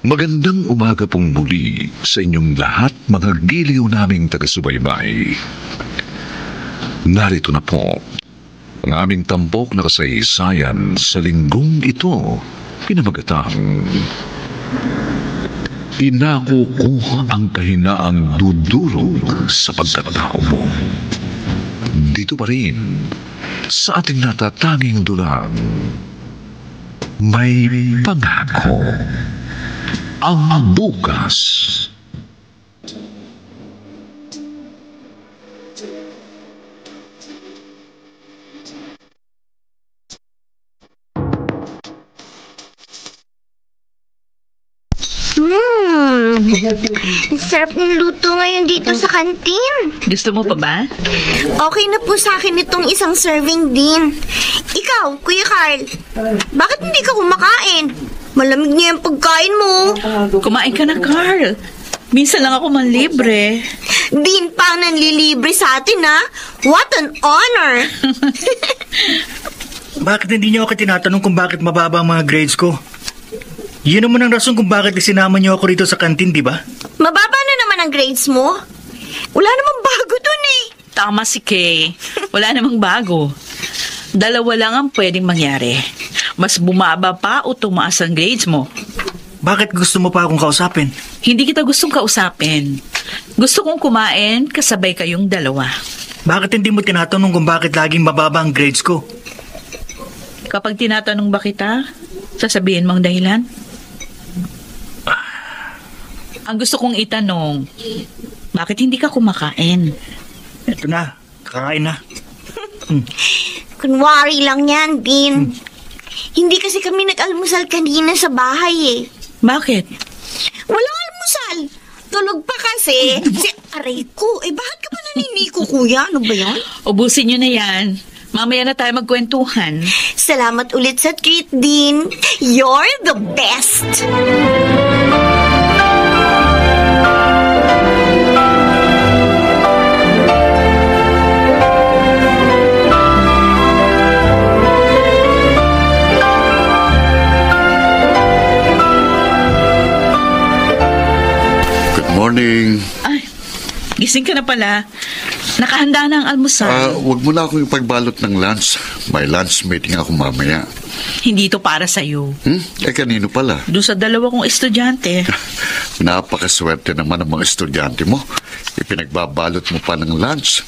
Magandang umaga pong muli sa inyong lahat, mga giliw naming taga-subaybay. Narito na po ang aming tampok na kasaysayan sa linggong ito, pinamagatang Inakukuha ang kahinaang dudurog sa pagkatao mo. Dito pa rin, sa ating natatanging dulang, may pangako. Ang bukas. Sarap ng luto ngayon dito sa kantin. Gusto mo pa ba? Okay na po sa akin itong isang serving din. Ikaw, Kuya Carl, bakit hindi ka kumakain? Malamig niya yung pagkain mo. Kumain ka na, Carl. Minsan lang ako manlibre. Din pa ang nanlilibre sa atin, ha? What an honor! Bakit hindi niyo ako tinatanong kung bakit mababa ang mga grades ko? Yun naman ang rason kung bakit isinama niyo ako rito sa kantin, di ba? Mababa na naman ang grades mo. Wala namang bago dun eh. Tama si Kay. Wala namang bago. Dalawa lang ang pwedeng mangyari. Mas bumaba pa o tumaas ang grades mo. Bakit gusto mo pa akong kausapin? Hindi kita gustong kausapin. Gusto kong kumain kasabay kayong dalawa. Bakit hindi mo tinatanong kung bakit laging mababa ang grades ko? Kapag tinatanong ba kita, sasabihin mong dahilan? Ang gusto kong itanong, bakit hindi ka kumakain? Ito na, kakain na. Kunwari lang yan, Din. Hindi kasi kami nag-almusal kanina sa bahay eh. Bakit? Walang almusal. Tulog pa kasi. Aray ko, bakit ka pa naniniko, kuya? Ano ba yan? Ubusin nyo na yan. Mamaya na tayo magkwentuhan. Salamat ulit sa treat, Din. You're the best! Morning. Ay, gising ka na pala. Nakahanda na ang almusal. Huwag mo na akong ipagbalot ng lunch. May lunch meeting ako mamaya. Hindi ito para sa'yo. Kanino pala? Doon sa dalawa kong estudyante. Napakaswerte naman ang mga estudyante mo. Ipinagbabalot mo pa ng lunch.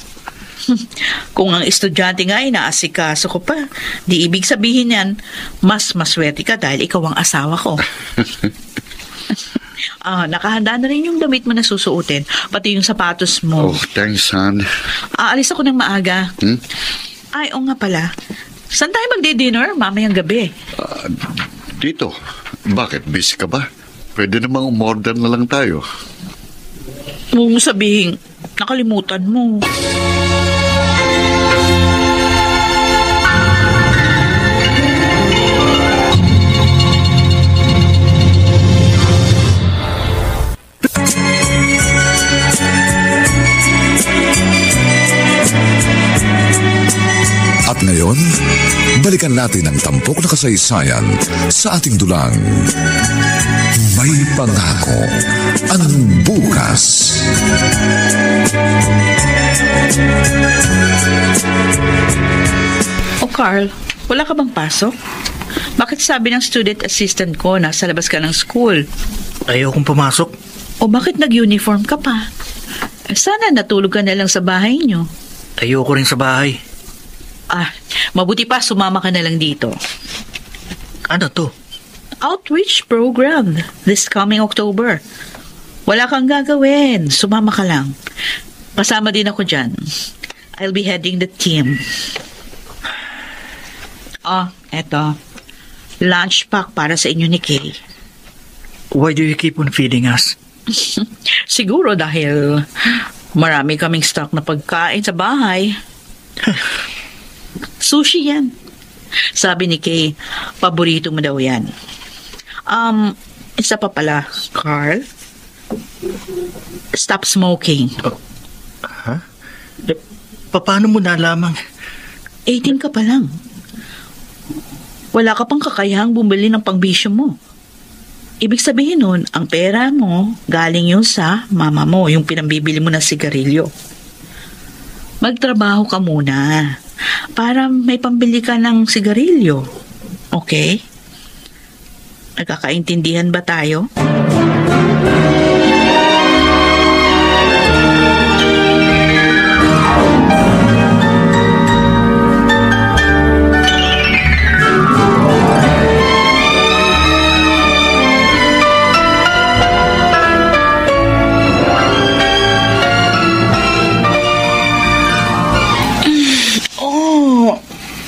Kung ang estudyante nga ay naasikaso ko pa, di ibig sabihin yan, mas maswerte ka dahil ikaw ang asawa ko. Nakahanda na rin yung damit mo na susuotin, pati yung sapatos mo. Oh, thanks, hon. Aalis ako ng maaga. Ay, oo nga pala. Saan tayo magdi-dinner mamayang gabi? Dito. Bakit? Busy ka ba? Pwede namang umorder na lang tayo. Huwag mo sabihin, nakalimutan mo. At ngayon, balikan natin ang tampok na kasaysayan sa ating dulang. May pangako ang bukas. O Carl, wala ka bang pasok? Bakit sabi ng student assistant ko nasa labas ka ng school? Ayokong pumasok. O bakit nag-uniform ka pa? Sana natulog ka na lang sa bahay nyo. Ayoko rin sa bahay. Mabuti pa sumama ka na lang dito. Ano to? Outreach program this coming October. Wala kang gagawin. Sumama ka lang. Kasama din ako dyan. I'll be heading the team. Eto. Lunch pack para sa inyo ni Kay. Why do you keep on feeding us? Siguro dahil marami kaming stock na pagkain sa bahay. Sushi yan. Sabi ni Kay, paborito mo daw yan. Isa pa pala, Carl. Stop smoking. Paano mo nalaman? 18 ka pa lang. Wala ka pang kakayahang bumili ng pangbisyo mo. Ibig sabihin nun, ang pera mo, galing yun sa mama mo, yung pinambibili mo ng sigarilyo. Magtrabaho ka muna para may pambili ka ng sigarilyo. Okay? Nagkakaintindihan ba tayo?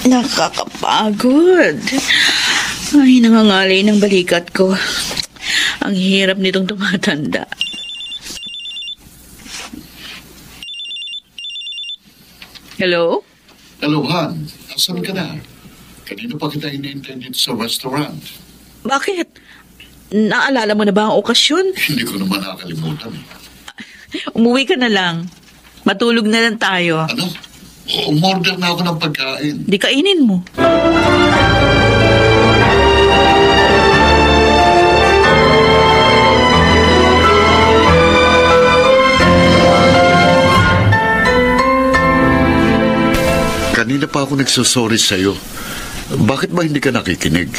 Nakakapagod. Ay, nangangalay ng balikat ko. Ang hirap nitong tumatanda. Hello? Hello, Han. Asan ka na? Kanina pa kita iniintay dito sa restaurant. Bakit? Naalala mo na ba ang okasyon? Hindi ko naman nakalimutan. Umuwi ka na lang. Matulog na lang tayo. Ano? Umorder na ako ng pagkain. Di kainin mo. Kanina pa ako nagsusorry sa'yo. Bakit ba hindi ka nakikinig?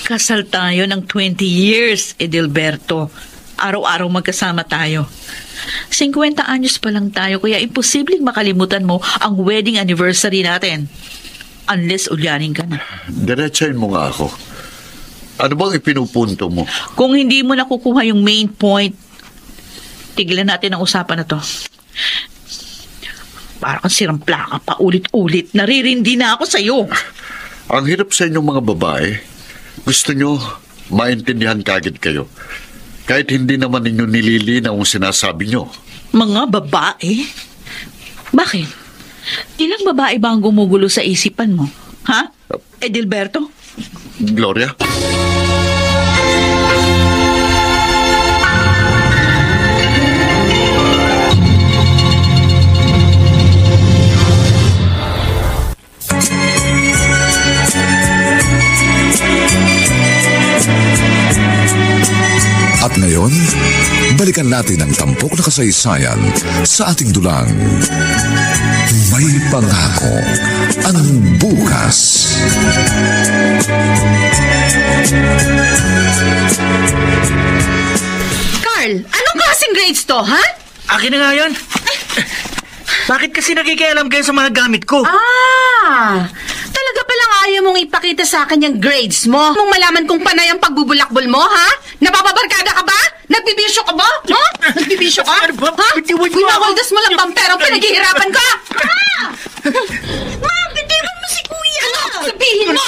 Kasal tayo ng 20 years, Edilberto. Araw-araw magkasama tayo. 50 anyos pa lang tayo, kaya imposibleng makalimutan mo ang wedding anniversary natin. Unless ulyanin ka na. Diretsahin mo nga ako. Ano bang ipinupunto mo? Kung hindi mo nakukuha yung main point, tigilan natin ang usapan na to. Para kang sirang plaka pa ulit-ulit. Naririndi na ako sa'yo. Ang hirap sa inyong mga babae. Gusto nyo maintindihan kagad kayo. Kahit hindi naman ninyo nililinaw ang sinasabi nyo. Mga babae? Bakit? Ilang babae ba ang gumugulo sa isipan mo? Ha? Edilberto? Gloria? At ngayon, balikan natin ang tampok na kasaysayan sa ating dulang. May pangako ang bukas. Carl, anong klaseng grades to, ha? Akin na nga yan. Bakit kasi nakikialam kayo sa mga gamit ko? Talaga palang ayaw mong ipakita sa akin yung grades mo. Mong malaman kung panay ang pagbubulakbol mo, ha? Napapabarkada ka ba? Nagbibisyo ka ba? No? Nagbibisyo ka? Ano ba? Ha? Bitiwan niyo ako. Winawaldas mo lang bang perang pinaghihirapan ka? Ma, bitiwan mo si kuya! Ano? Sabihin mo!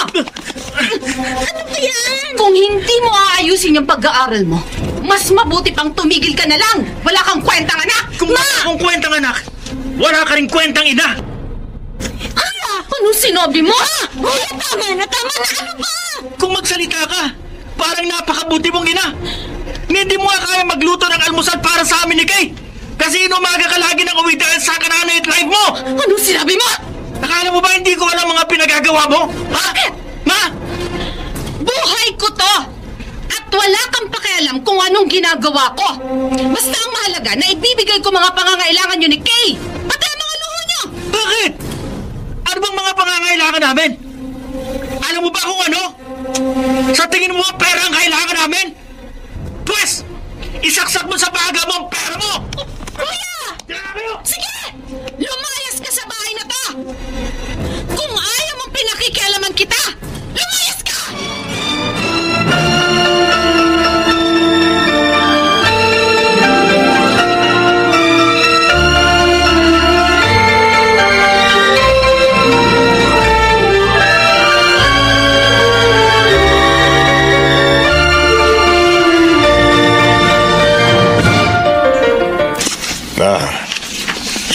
Ano ba yan? Kung hindi mo aayusin yung pag-aaral mo, mas mabuti pang tumigil ka na lang. Wala kang kwentang anak! Kung wala akong kwentang anak, wala ka rin kwentang ina! Anong sinabi mo? Kuya, tama na! Ano ba? Kung magsalita ka, parang napakabuti mong ina. Hindi mo nga kaya magluto ng almusal para sa amin ni Kay. Kasi inumaga ka lagi ng uwi dahil sa kananay at live mo. Anong sinabi mo? Akala mo ba hindi ko alam mga pinagagawa mo? Ha? Ma? Buhay ko to! At wala kang pakialam kung anong ginagawa ko. Basta ang mahalaga na ibibigay ko mga pangangailangan nyo ni Kay. Pati ang mga luho nyo! Bakit? Ano bang mga pangangailangan namin? Alam mo ba kung ano? Sa tingin mo ang pera ang kailangan namin? Pwes, isaksak mo sa baga mo ang pera mo! Kuya! Sige! Lumayas ka sa bahay na to! Kung ayaw mong pinakikialaman kita, lumayas ka!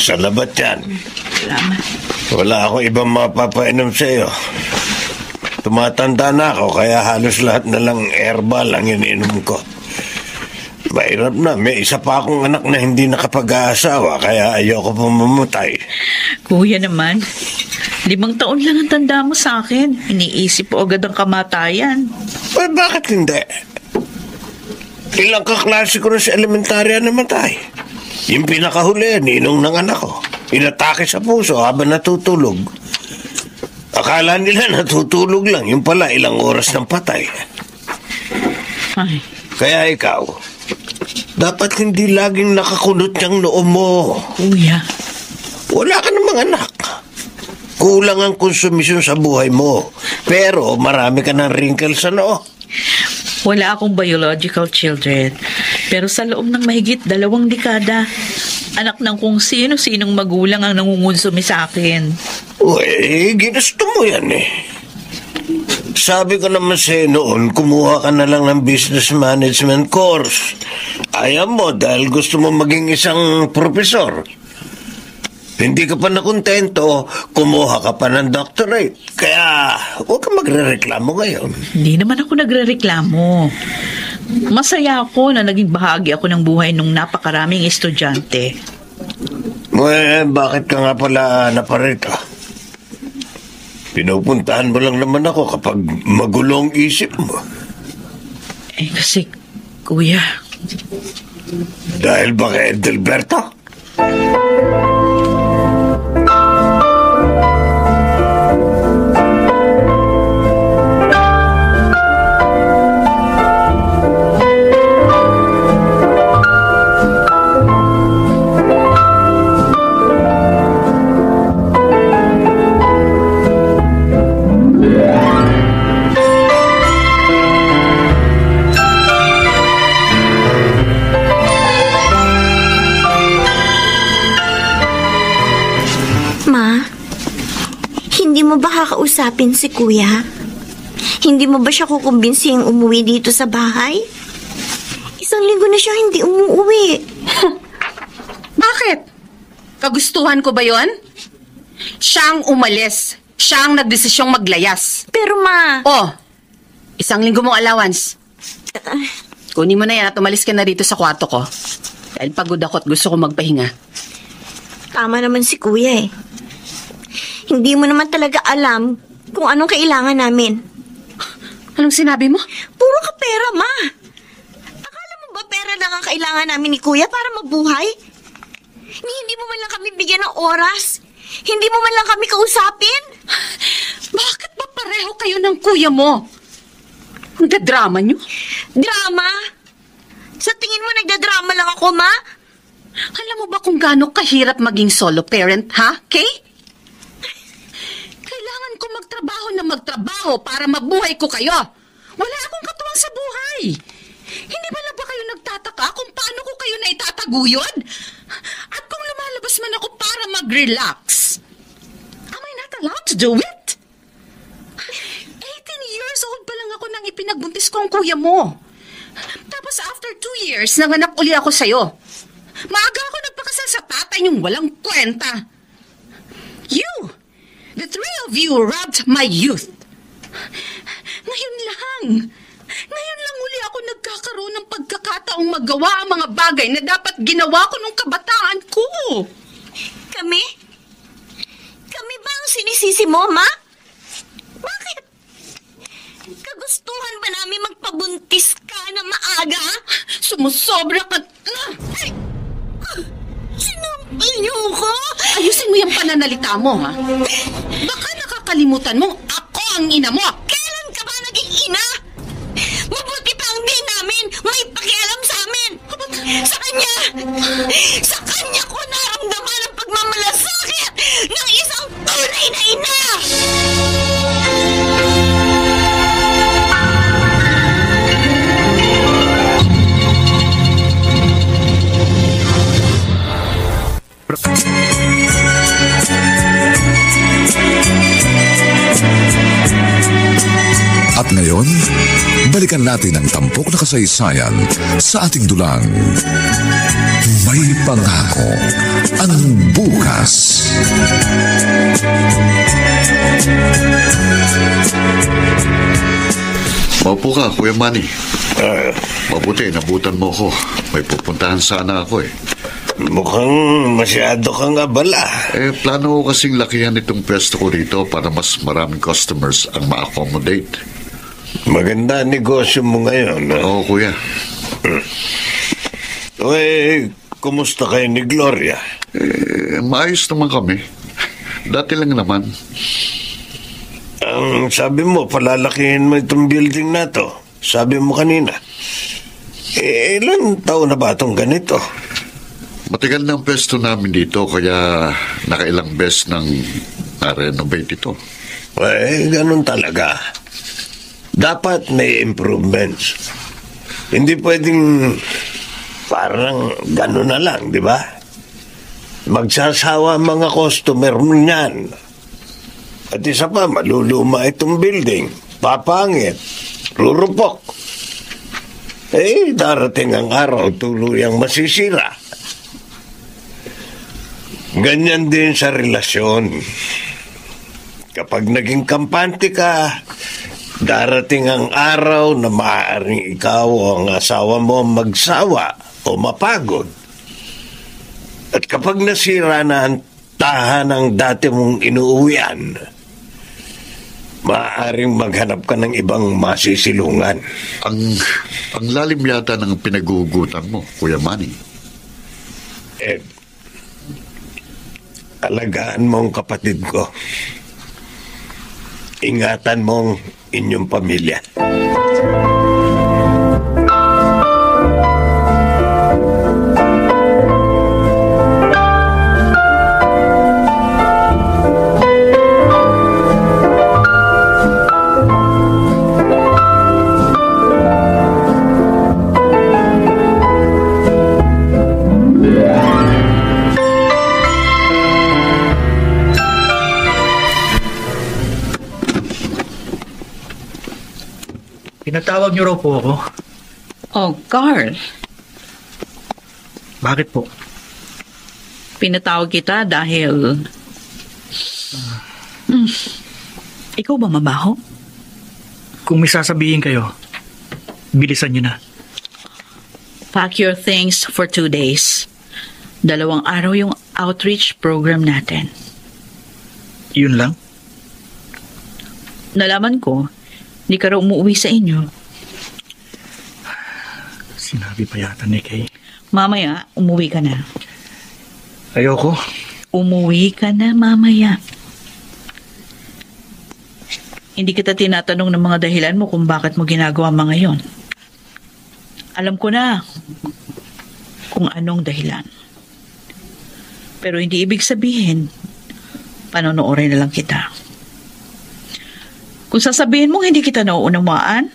Salamat yan. Salamat. Wala akong ibang mapapainom sa iyo. Tumatanda na ako, kaya halos lahat na lang herbal ang iniinom ko. Mahirap na, may isa pa akong anak na hindi nakapag-aasawa, kaya ayoko pang mamatay. Kuya naman, 5 taon lang ang tanda mo sa akin. Iniisip po agad ang kamatayan. Bakit hindi? Ilang kaklase ko na sa elementarya namatay. Yung pinakahuli, ninong ng anak ko. Inatake sa puso habang natutulog. Akala nila natutulog lang, yung pala ilang oras ng patay. Ay, Kaya ikaw, dapat hindi laging nakakunot yung noo mo. kuya. Wala ka namang anak. Kulang ang konsumisyon sa buhay mo. Pero marami ka ng wrinkles sa noo. Wala akong biological children. Pero sa loob ng mahigit 2 dekada, anak ng kung sino-sinong magulang ang nangungonsumi sa akin. Uy, ginusto mo yan eh. Sabi ko naman sa'yo noon, kumuha ka na lang ng business management course. Ayaw mo dahil gusto mo maging isang profesor. Hindi ka pa nakontento, kumuha ka pa ng doctorate. Kaya huwag ka magre-reklamo ngayon. Hindi naman ako nagrereklamo. Masaya ako na naging bahagi ako ng buhay ng napakaraming estudyante. Bakit ka nga pala naparito? Pinupuntahan mo lang naman ako kapag magulong isip mo. Kasi, kuya, Dahil ba kay Edelberto? Ma, hindi mo ba kakausapin si Kuya? Hindi mo ba siya kukumbinsi yung umuwi dito sa bahay? 1 linggo na siya hindi umuwi. Bakit? Kagustuhan ko ba yon? Siyang umalis. Siyang nagdesisyong maglayas. Pero ma... Oh, 1 linggo mong allowance. Kunin mo na yan at umalis ka na rito sa kwarto ko. Dahil pagod ako at gusto ko magpahinga. Tama naman si Kuya eh. Hindi mo naman talaga alam kung anong kailangan namin. Anong sinabi mo? Puro ka pera, ma. Akala mo ba pera lang ang kailangan namin ni Kuya para mabuhay? Hindi mo man lang kami bigyan ng oras. Hindi mo man lang kami kausapin. Bakit ba pareho kayo ng kuya mo? Ang dadrama niyo? Drama? Sa tingin mo nagdadrama lang ako, ma? Alam mo ba kung gaano kahirap maging solo parent, ha, Kay? Kailangan ko magtrabaho para mabuhay ko kayo. Wala akong katuwang sa buhay. Hindi ba lang ba kayo nagtataka kung paano ko kayo naitataguyod? At kung lumalabas man ako para mag-relax, am I not allowed to do it? 18 years old pa lang ako nang ipinagbuntis ko ang kuya mo. Tapos after 2 years, nanganak uli ako sa'yo. Maaga ako nagpakasal sa tatay niyong walang kwenta. The 3 of you robbed my youth. Ngayon lang uli ako nagkakaroon ng pagkakataong magawa ang mga bagay na dapat ginawa ko nung kabataan ko. Kami? Kami ba ang sinisisi mo, ma? Bakit? Kagustuhan ba namin magpabuntis ka na maaga? Sumusobra ka. Sinampal niyo ko? Ayusin mo yung pananalita mo, ha? Baka nakakalimutan mong ako ang ina mo. Kailan ka ba naging ina? Mabuti pa ang di namin may pakialam sa amin. Sa kanya ko naramdaman ang pagmamalasakit ng isang tunay na ina. At ngayon, balikan natin ang tampok na kasaysayan sa ating dulang. May pangako ang bukas. Maupo ka, Kuya Manny. Mabuti, nabutan mo ko. May pupuntahan sana ako eh. Mukhang masyado kang abala. Plano ko kasing lakihan itong pwesto ko rito para mas maraming customers ang ma-accommodate. Maganda ang negosyo mo ngayon. Oo, Kuya. Kumusta kayo ni Gloria? Maayos naman kami. Dati lang naman. Ang sabi mo, palalakihin mo itong building na to. Sabi mo kanina. Ilan taon na ba itong ganito? Matagal na ang pwesto namin dito, kaya nakailang beses nang na-renovate ito. Ganun talaga. Dapat may improvements. Hindi pwedeng parang ganun na lang, di ba? Magsasawa ang mga customer niyan. At isa pa, maluluma itong building. Papangit. Rurupok. Darating ang araw, tuluyang masisira. Ganyan din sa relasyon. Kapag naging kampante ka, darating ang araw na maaaring ikaw o ang asawa mo magsawa o mapagod. At kapag nasira na ang tahanang dati mong inuuwian, maaaring maghanap ka ng ibang masisilungan. Ang lalim yata ng pinagugutan mo, Kuya Manny. Alagaan mo ang kapatid ko. Ingatan mo ang inyong pamilya. Pinatawag niyo raw po ako. Oh, Carl. Bakit po? Pinatawag kita dahil... Ikaw ba mabaho? Kung may sasabihin kayo, bilisan niyo na. Pack your things for 2 days. 2 araw yung outreach program natin. Yun lang? Nalaman ko, hindi ka raw umuwi sa inyo. Sinabi pa yata ni Kay. Mamaya, umuwi ka na. Ayoko. Umuwi ka na mamaya. Hindi kita tinatanong ng mga dahilan mo kung bakit mo ginagawa mga yon. Alam ko na kung anong dahilan. Pero hindi ibig sabihin, panonoorin na lang kita. Kung sasabihin mong hindi kita nauunawaan,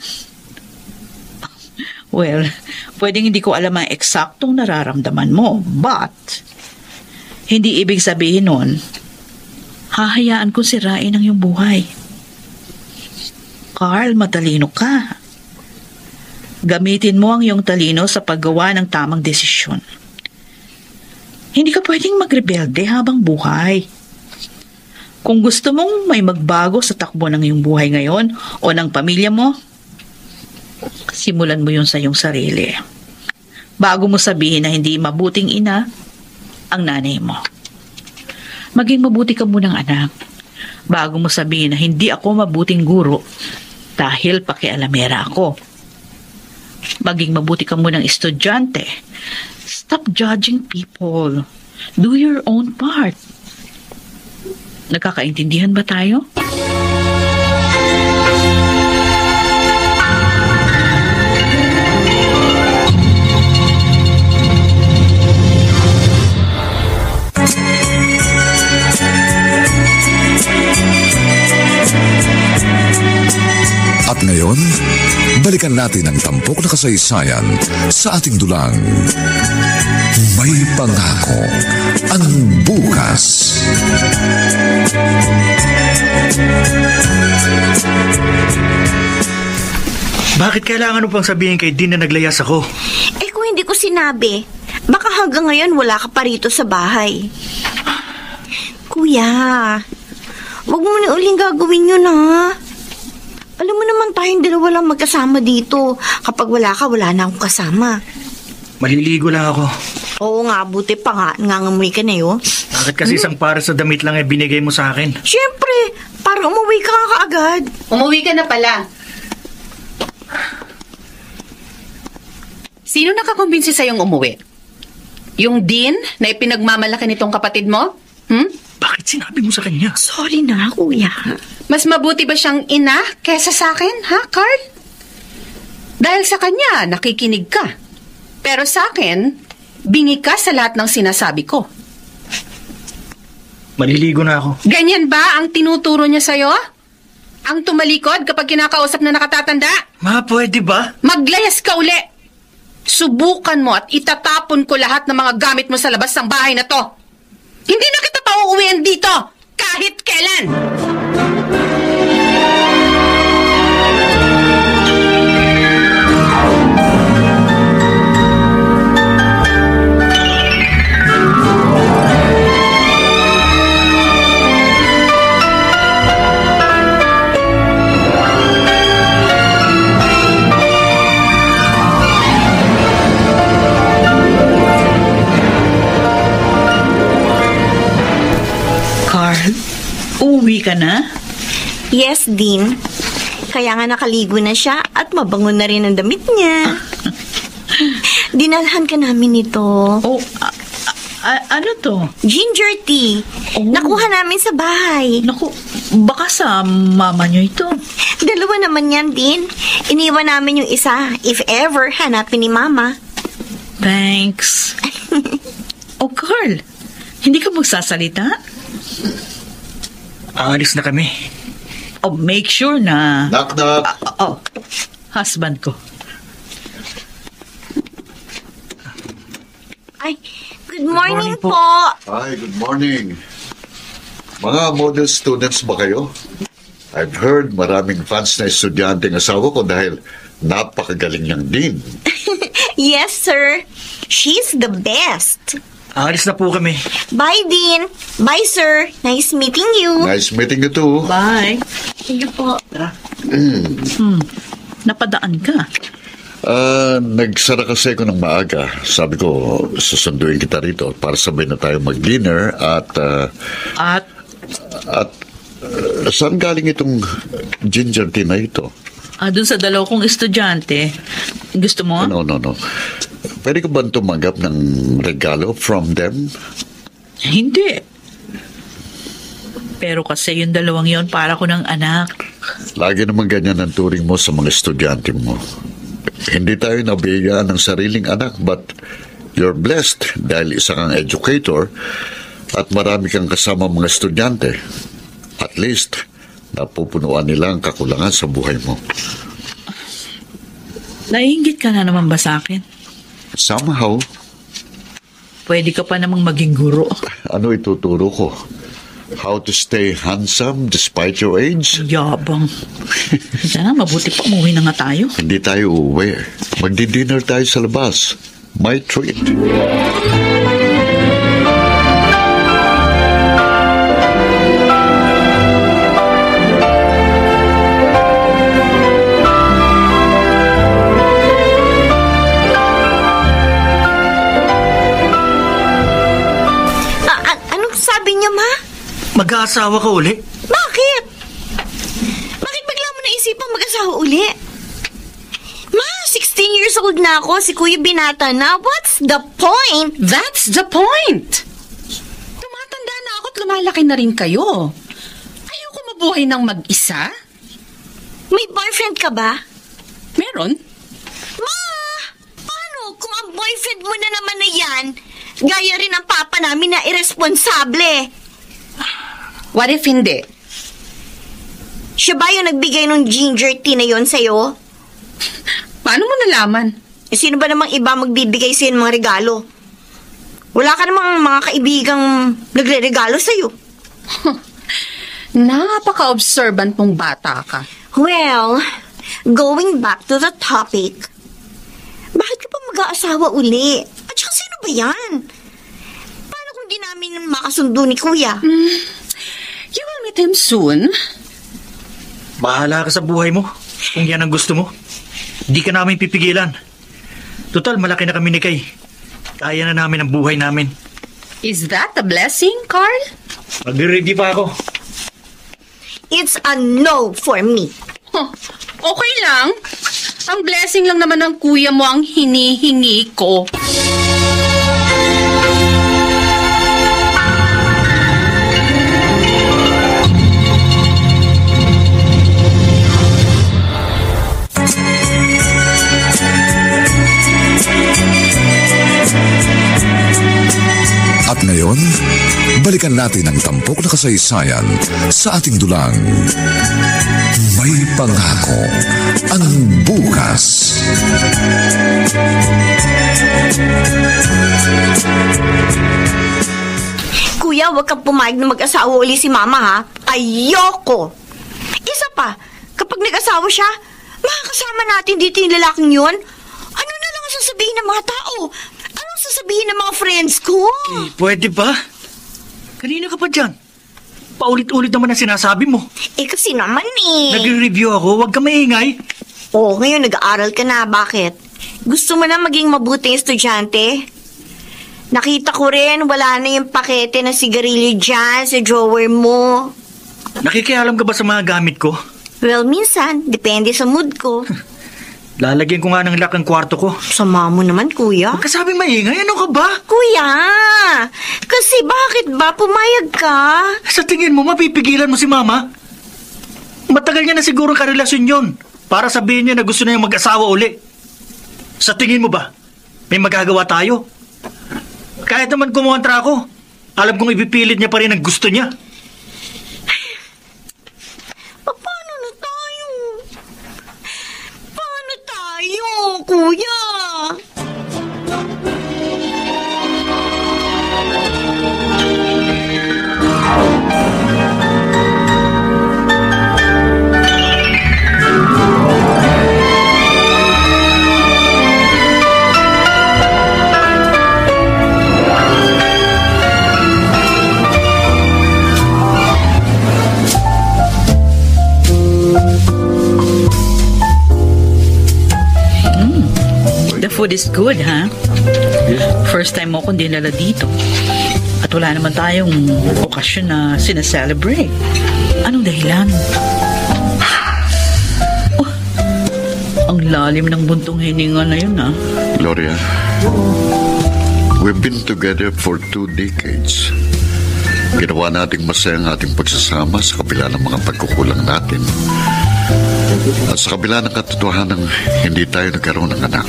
well, pwedeng hindi ko alam ang eksaktong nararamdaman mo, but hindi ibig sabihin nun, hahayaan ko sirain ang iyong buhay. Carl, matalino ka. Gamitin mo ang iyong talino sa paggawa ng tamang desisyon. Hindi ka pwedeng magrebelde habang buhay. Kung gusto mong may magbago sa takbo ng iyong buhay ngayon o ng pamilya mo, simulan mo yun sa iyong sarili. Bago mo sabihin na hindi mabuting ina ang nanay mo. Maging mabuti ka munang anak. Bago mo sabihin na hindi ako mabuting guro dahil pakialamera ako. Maging mabuti ka munang estudyante. Stop judging people. Do your own part. Nagkakaintindihan ba tayo? At ngayon, balikan natin ang tampok na kasaysayan sa ating dulang. May pangako ang bukas. Bakit kailangan mo pang sabihin kay Dean na naglayas ako? Kung hindi ko sinabi, baka hanggang ngayon wala ka pa rito sa bahay. Kuya, wag mo na uling gagawin yun, ha? Alam mo naman tayong dalawa lang magkasama dito. Kapag wala ka, wala na akong kasama. Maliligo lang ako. Oo nga, buti pa nga. Nangangamoy ka na yun. Bakit kasi isang para sa damit lang binigay mo sa akin? Siyempre, para umuwi ka nga kaagad. Umuwi ka na pala. Sino nakakumbinsi sa'yong umuwi? Yung Dean na ipinagmamalaki nitong kapatid mo? Bakit sinabi mo sa kanya? Sorry na, kuya. Mas mabuti ba siyang ina kesa sa akin, ha, Carl? Dahil sa kanya, nakikinig ka. Pero sa akin, bingi ka sa lahat ng sinasabi ko. Maliligo na ako. Ganyan ba ang tinuturo niya sa'yo? Ang tumalikod kapag kinakausap na nakatatanda? Ma, pwede ba? Maglayas ka uli! Subukan mo at itatapon ko lahat ng mga gamit mo sa labas ng bahay na to. Hindi na kita pauuwian dito, kahit kailan! Carl, uuwi ka na? Yes, Dean. Kaya nga nakaligo na siya at mabango na rin ang damit niya. Dinalhan ka namin nito. Oh, ano to? Ginger tea. Oh. Nakuha namin sa bahay. Naku, baka sa mama nyo ito. Dalawa naman yan, Dean. Iniwan namin yung isa, if ever, hanapin ni Mama. Thanks. Oh, Carl, hindi ka magsasalita? Aalis na kami. Oh, make sure na... Knock, knock. Husband ko. Ay, good morning, morning po. po. Hi, good morning. Mga model students ba kayo? I've heard maraming fans na estudyante ng asawa ko dahil napakagaling niyang din. Yes, sir. She's the best. Aalis na po kami. Bye, Dean. Bye, sir. Nice meeting you. Nice meeting you too. Bye. Sige po. Napadaan ka. Nagsara kasi ako ng maaga. Sabi ko, susunduin kita rito para sabay na tayo mag-dinner at saan galing itong ginger tea na ito? Dun sa dalaw kong estudyante. Gusto mo? No. Pwede ko ba tumanggap ng regalo from them? Hindi. Pero kasi yung dalawang yon para ko ng anak. Lagi naman ganyan ang turing mo sa mga estudyante mo. Hindi tayo nabiyayaan ng sariling anak, but you're blessed dahil isa kang educator at marami kang kasama mga estudyante. At least, napupunuan nila ang kakulangan sa buhay mo. Naiinggit ka na naman ba sa akin? Somehow, Pwede ka pa namang maging guro. ano ituturo ko? How to stay handsome despite your age? Yabang. Sana mabuti pa umuwi na nga tayo. Hindi tayo uuwi. Magdi-dinner tayo sa labas. My treat. Anong sabi niya, Ma? Mag-aasawa ka uli? Bakit? Bakit bigla mo naisipang mag-asawa uli? Ma, 16 years old na ako. Si Kuya binata na. What's the point? That's the point! Tumatanda na ako at lumalaki na rin kayo. Ayoko mabuhay ng mag-isa. May boyfriend ka ba? Meron? Ma! Paano kung ang boyfriend mo na naman na yan, gaya rin ang papa namin na irresponsable? What if hindi? Siya ba yung nagbigay ng ginger tea na yon sa'yo? Paano mo nalaman? Sino ba namang iba magbibigay sa'yo ng mga regalo? Wala ka namang mga kaibigang nagre-regalo sa'yo. Napaka-observant mong bata ka. Well, going back to the topic, bakit ka pa mag-aasawa uli? At saka sino ba yan? Paano kung di namin makasundo ni Kuya? You will meet him soon. Bahala ka sa buhay mo. Kung yan ang gusto mo. Di ka namin pipigilan. Total, malaki na kami ni Kay. Kaya na namin ang buhay namin. Is that a blessing, Carl? Magre-ready pa ako. It's a no for me. Huh, okay lang. Ang blessing lang naman ng kuya mo ang hinihingi ko. At ngayon, balikan natin ang tampok na kasaysayan sa ating dulang. May pangako ang bukas. Kuya, huwag kang pumayag na mag-asawa uli si Mama, ha? Ayoko! Isa pa, kapag nag-asawa siya, makakasama natin dito yung lalaking yun. Ano na lang ang sasabihin ng mga tao? Anong sasabihin ng mga friends ko? Pwede ba? Kanina ka pa dyan. Paulit-ulit naman ang sinasabi mo. Kasi naman Nagre-review ako, huwag ka maingay. Oo, ngayon nag-aaral ka na. Bakit? Gusto mo na maging mabuting estudyante? Nakita ko rin, wala na yung pakete ng sigarilyo dyan sa drawer mo. Nakikialam ka ba sa mga gamit ko? Well, minsan, depende sa mood ko. Lalagyan ko nga ng lock ang kwarto ko. Sama mo naman, kuya. Huwag ka sabing maingay, ano ka ba? Kuya, kasi bakit ba pumayag ka? Sa tingin mo, mapipigilan mo si Mama? Matagal niya na siguro karelasyon yun para sabihin niya na gusto na yung mag-asawa uli. Sa tingin mo ba, may magagawa tayo? Kahit naman kumontra ako, alam kong ipipilit niya pa rin ang gusto niya. Paano na tayo? Paano tayo, kuya? The food is good, ha? First time mo akong dinala dito. At wala naman tayong okasyon na sinaselebrate. Anong dahilan? Oh, ang lalim ng buntong hininga na yun, ha? Gloria, we've been together for 2 decades. Ginawa nating masaya ang ating pagsasama sa kabila ng mga pagkukulang natin. At sa kabila ng katotohanan hindi tayo nagkaroon ng anak.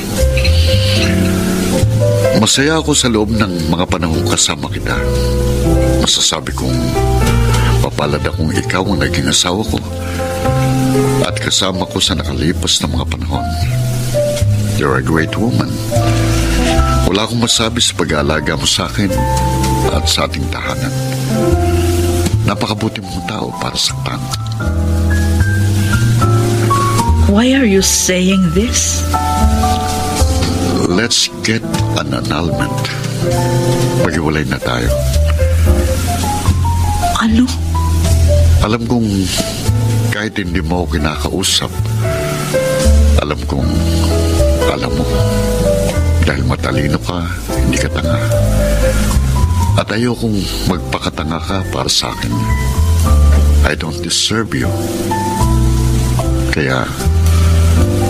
Masaya ako sa loob ng mga panahong kasama kita. Masasabi kong papalad akong ikaw ang naging asawa ko at kasama ko sa nakalipas na mga panahon. You're a great woman. Wala akong masabi sa pag-aalaga mo sa akin at sa ating tahanan. Napakabuti mong tao para saktan. Why are you saying this? Let's get an annulment. Maghiwalay na tayo. Ano? Alam kong kahit hindi mo ako kinakausap, alam kong alam mo. Dahil matalino ka, hindi ka tanga. At ayokong magpakatanga ka para sa akin. I don't deserve you. Kaya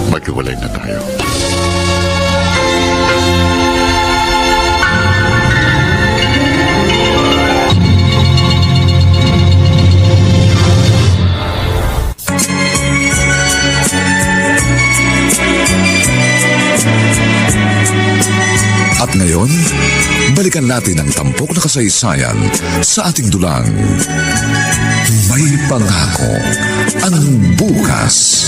maghiwalay na tayo. At ngayon, balikan natin ang tampok na kasaysayan sa ating dulang. May pangako ang bukas.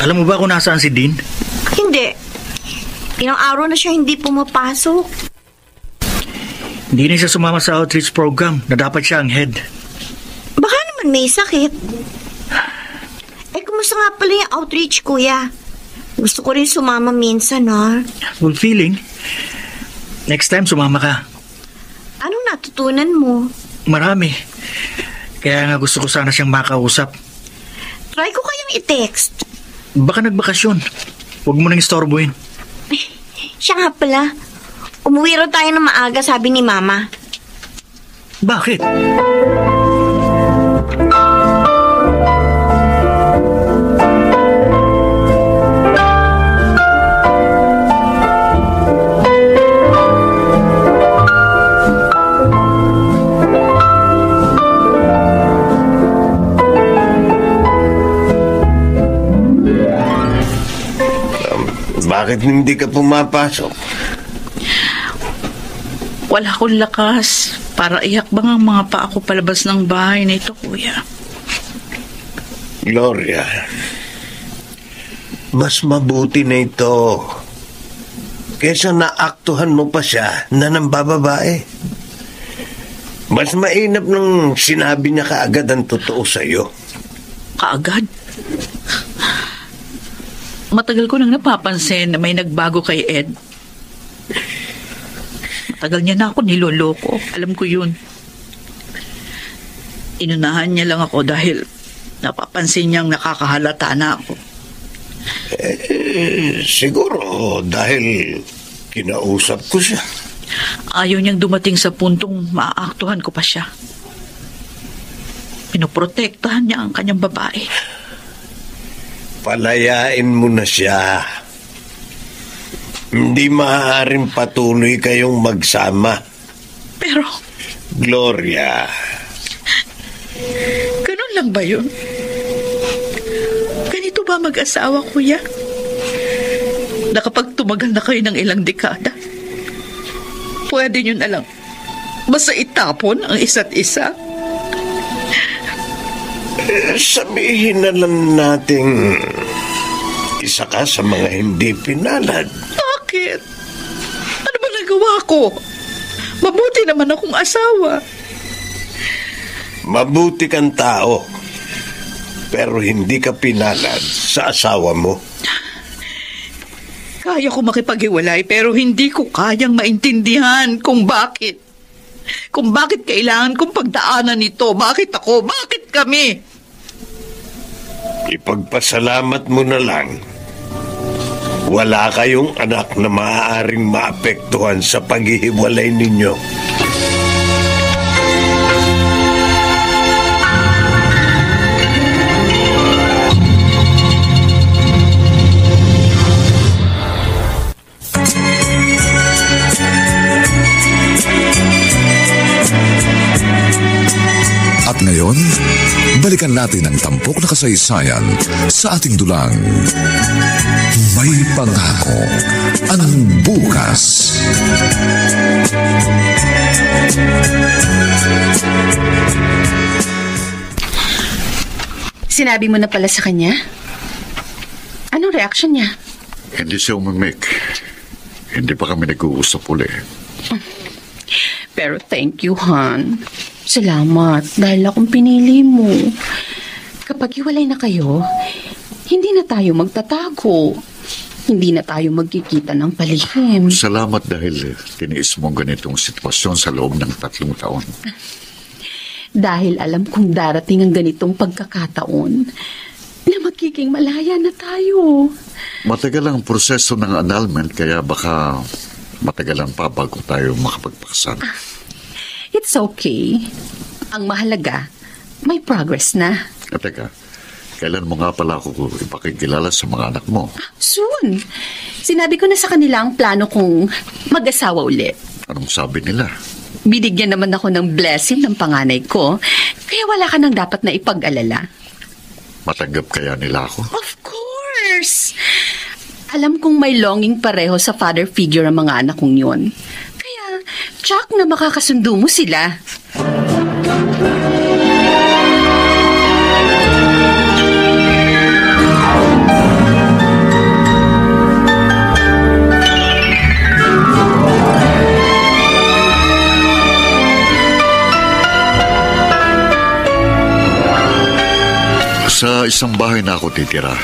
Alam mo ba kung nasaan si Dean? Hindi. Ilang araw na siya hindi pumapasok. Hindi na siya sumama sa outreach program na dapat siya ang head. Baka naman may sakit. Kumusta nga pala yung outreach, kuya? Gusto ko rin sumama minsan, ha? Fulfilling. Next time, sumama ka. Anong natutunan mo? Marami. Kaya nga gusto ko sana siyang makausap. Try ko kayang i-text. Baka nagbakasyon. Huwag mo nang istorbohin. Siya nga pala. Umuwi raw tayo ng maaga, sabi ni Mama. Bakit? Bakit hindi ka pumapasok? Wala akong lakas para ihakbang ang mga paa ko palabas ng bahay na ito, kuya. Gloria, mas mabuti na ito kesa naaktuhan mo pa siya na ng bababae. Mas mainam nung sinabi niya kaagad ang totoo sa'yo. Kaagad? Matagal ko nang napapansin na may nagbago kay Ed. Matagal niya na ako niloloko. Alam ko yun. Inunahan niya lang ako dahil napapansin niyang nakakahalata na ako. Siguro dahil kinausap ko siya. Ayaw niyang dumating sa puntong maaaktuhan ko pa siya. Pinoprotektahan niya ang kanyang babae. Palayain mo na siya. Hindi maaaring patuloy kayong magsama. Pero, Gloria, ganun lang ba yun? Ganito ba mag-asawa, kuya? Na kapag tumagal na kayo ng ilang dekada, pwede nyo na lang basta itapon ang isa't isa? Sabihin na lang nating isa ka sa mga hindi pinalad. Bakit? Ano ba nagawa ko? Mabuti naman akong asawa. Mabuti kang tao, pero hindi ka pinalad sa asawa mo. Kaya ko makipaghiwalay pero hindi ko kayang maintindihan kung bakit. Kung bakit kailangan kong pagdaanan ito. Bakit ako? Bakit kami? Ipagpasalamat mo na lang. Wala kayong anak na maaaring maapektuhan sa paghihiwalay ninyo. At ngayon, balikan natin ang tampok na kasaysayan sa ating dulang. May pangako ang bukas. Sinabi mo na pala sa kanya? Anong reaction niya? Hindi siya umimik. Hindi pa kami nag-uusap uli. Pero thank you, hon. Salamat dahil akong pinili mo. Kapag hiwalay na kayo, hindi na tayo magtatago. Hindi na tayo magkikita ng palihim. Salamat dahil tiniis mo ang ganitong sitwasyon sa loob ng 3 taon. Dahil alam kong darating ang ganitong pagkakataon na magiging malaya na tayo. Matagal ang proseso ng annulment kaya baka matagalan pa bago tayo makapagpakasal. It's okay. Ang mahalaga, may progress na. Teka, kailan mo nga pala ako ipakikilala sa mga anak mo? Soon. Sinabi ko na sa kanila ang plano kong mag-asawa ulit. Anong sabi nila? Binigyan naman ako ng blessing ng panganay ko, kaya wala ka nang dapat na ipag-alala. Matanggap kaya nila ako? Of course! Alam kong may longing pareho sa father figure ang mga anak kong yun. Kaya, tsak na makakasundo mo sila. Sa isang bahay na ako titira.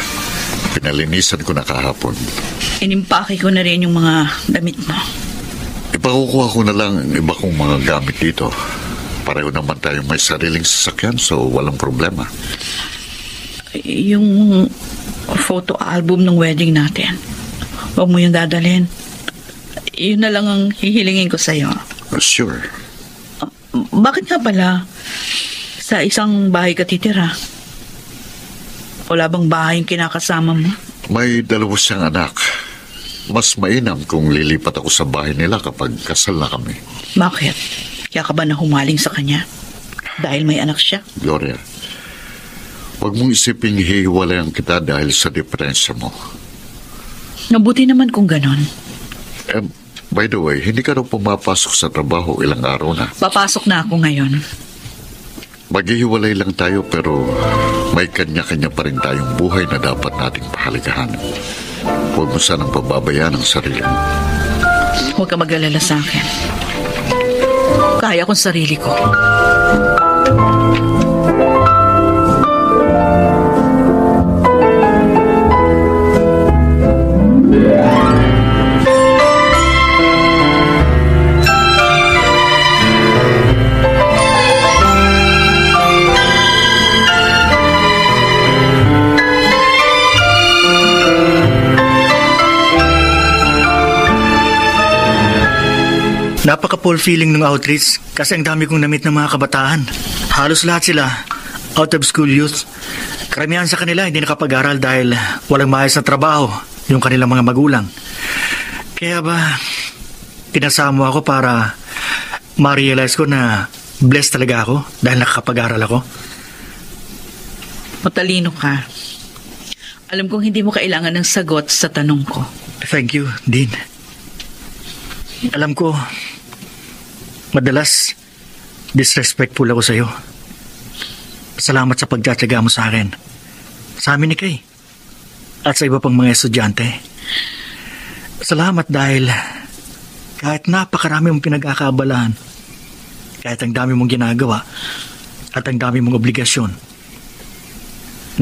Pinalinisan ko na kahapon. Inimpake ko na rin yung mga damit mo. Ipakukuha ko na lang ang iba kong mga gamit dito. Pareho naman tayong may sariling sasakyan so walang problema. Yung photo album ng wedding natin. Huwag mo yung dadalhin. Yun na lang ang hihilingin ko sa'yo. Sure. Bakit nga pala sa isang bahay ka titira? Wala bang bahay yung kinakasama mo? May 2 siyang anak. Mas mainam kung lilipat ako sa bahay nila kapag kasal na kami. Bakit? Kaya ka ba na humaling sa kanya? Dahil may anak siya? Gloria, huwag mong isiping hihiwalayan kita dahil sa diferensya mo. Mabuti naman kung ganon. By the way, hindi ka raw pumapasok sa trabaho ilang araw na. Papasok na ako ngayon. Maghihiwalay lang tayo pero may kanya-kanya pa rin tayong buhay na dapat nating pahalagahan. Huwag mo sanang pababayaan ang sarili mo. Huwag ka mag-alala sa akin. Kaya kong sarili ko. Napaka-fulfilling ng outreach kasi ang dami kong namit ng mga kabataan. Halos lahat sila out of school youth. Karamihan sa kanila hindi nakapag-aral dahil walang maayos na trabaho yung kanilang mga magulang. Kaya ba, pinasama ako para ma-realize ko na blessed talaga ako dahil nakakapag-aral ako. Matalino ka. Alam kong hindi mo kailangan ng sagot sa tanong ko. Thank you, Dean. Alam ko, madalas disrespectful ako sa'yo. Salamat sa pagtsatsaga mo sa akin. Sa amin ni Kay. At sa iba pang mga estudyante. Salamat dahil kahit napakarami mong pinag-akaabalahan, kahit ang dami mong ginagawa at ang dami mong obligasyon,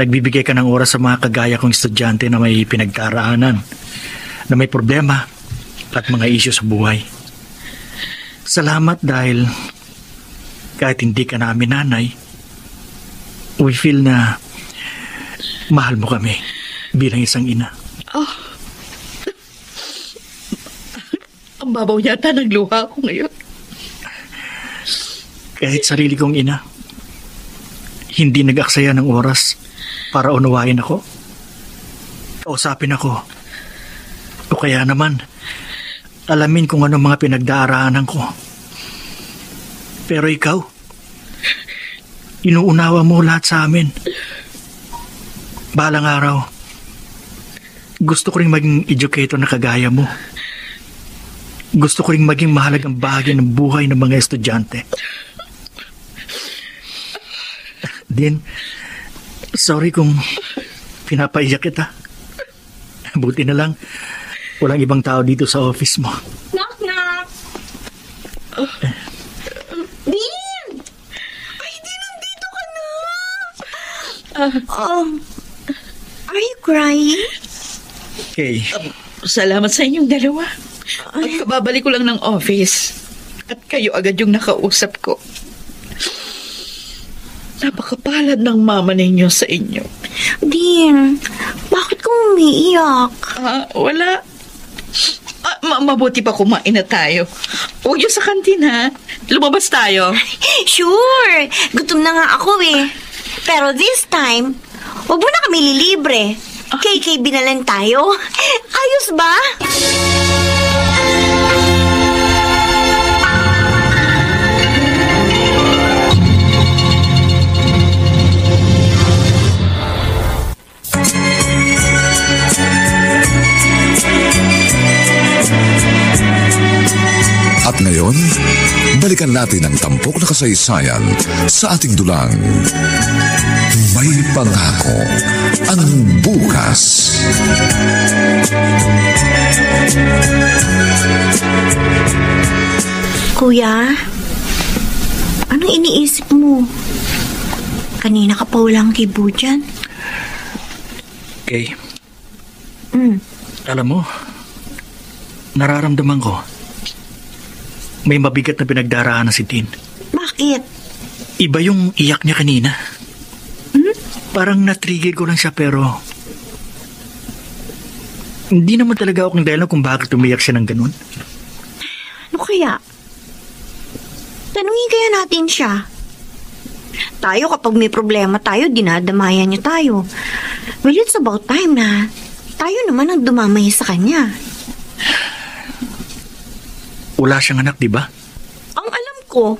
nagbibigay ka ng oras sa mga kagaya kong estudyante na may pinagdaraanan, na may problema at mga isyu sa buhay. Salamat dahil kahit hindi ka namin nanay, we feel na mahal mo kami bilang isang ina. Oh. Ang babaw yata ng luha ko ngayon. Kahit sarili kong ina, hindi nag-aksaya ng oras para unawain ako, kausapin ako, o kaya naman alamin kung ano mga pinagdaraanan ko. Pero ikaw, inuunawa mo lahat sa amin. Balang araw, gusto ko rin maging educator na kagaya mo. Gusto ko rin maging mahalagang bahagi ng buhay ng mga estudyante. Din, sorry kung pinapaiyak kita. Buti na lang, walang ibang tao dito sa office mo. Knock, knock. Dean! Ay, Dean, nandito ka na. Are you crying? Okay. Salamat sa inyong dalawa. At kababalik ko lang ng office. At kayo agad yung nakausap ko. Napakapalad ng mama ninyo sa inyo. Dean, bakit ka umiiyak? Wala. Mabuti pa kumain na tayo. Huwag yung sa kantina. Lumabas tayo. Sure! Gutom na nga ako eh. Pero this time, huwag mo na kami lilibre. KKB na lang tayo. Ayos ba? At ngayon, balikan natin ang tampok na kasaysayan sa ating dulang. May pangako ang bukas. Kuya, anong iniisip mo? Kanina ka pa walang kibo dyan. Okay. Alam mo, nararamdaman ko, may mabigat na pinagdaraanan si Tin. Bakit? Iba yung iyak niya kanina. Parang natrigger ko lang siya pero hindi naman talaga ako ng dahilan kung bakit umiyak siya ng ganun. Ano kaya? Tanungin kaya natin siya. Tayo kapag may problema tayo, dinadamayan niya tayo. Well, it's about time na tayo naman ang dumamay sa kanya. Wala siyang anak, di ba? Ang alam ko,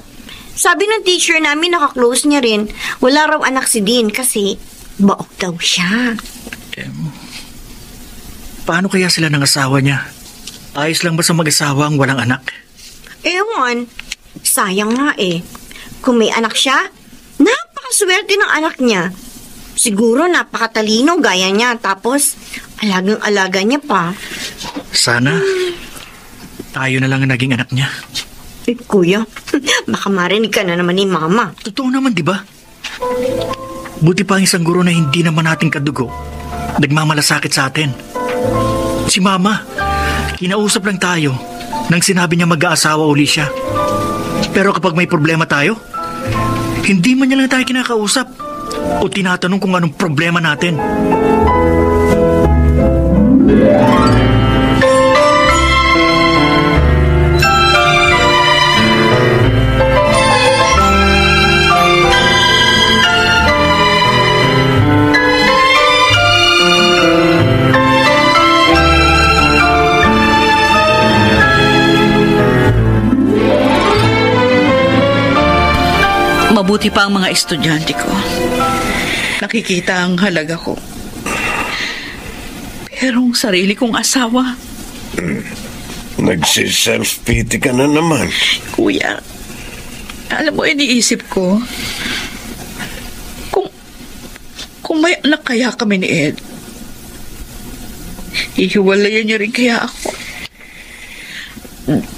sabi ng teacher namin nakaklose niya rin, wala raw anak si Dean kasi baok daw siya. Paano kaya sila ng asawa niya? Ayos lang ba sa mag-asawa ang walang anak? Ewan, sayang nga eh. Kung may anak siya, napakaswerte ng anak niya. Siguro napakatalino gaya niya, tapos alagang-alaga niya pa. Sana tayo na lang ang naging anak niya. Eh, kuya, baka marinig ka na naman ni mama. Totoo naman, di ba? Buti pa ang isang guro na hindi naman nating kadugo. Nagmamalasakit sa atin. Si mama, kinausap lang tayo nang sinabi niya mag-aasawa uli siya. Pero kapag may problema tayo, hindi man niya lang tayo kinakausap o tinatanong kung anong problema natin. Mabuti pa ang mga estudyante ko. Nakikita ang halaga ko. Pero ang sarili kong asawa, Nagsi-self-pity ka na naman. kuya, alam mo, iniisip ko, kung may anak kaya kami ni Ed, ihiwalayan niya rin kaya ako.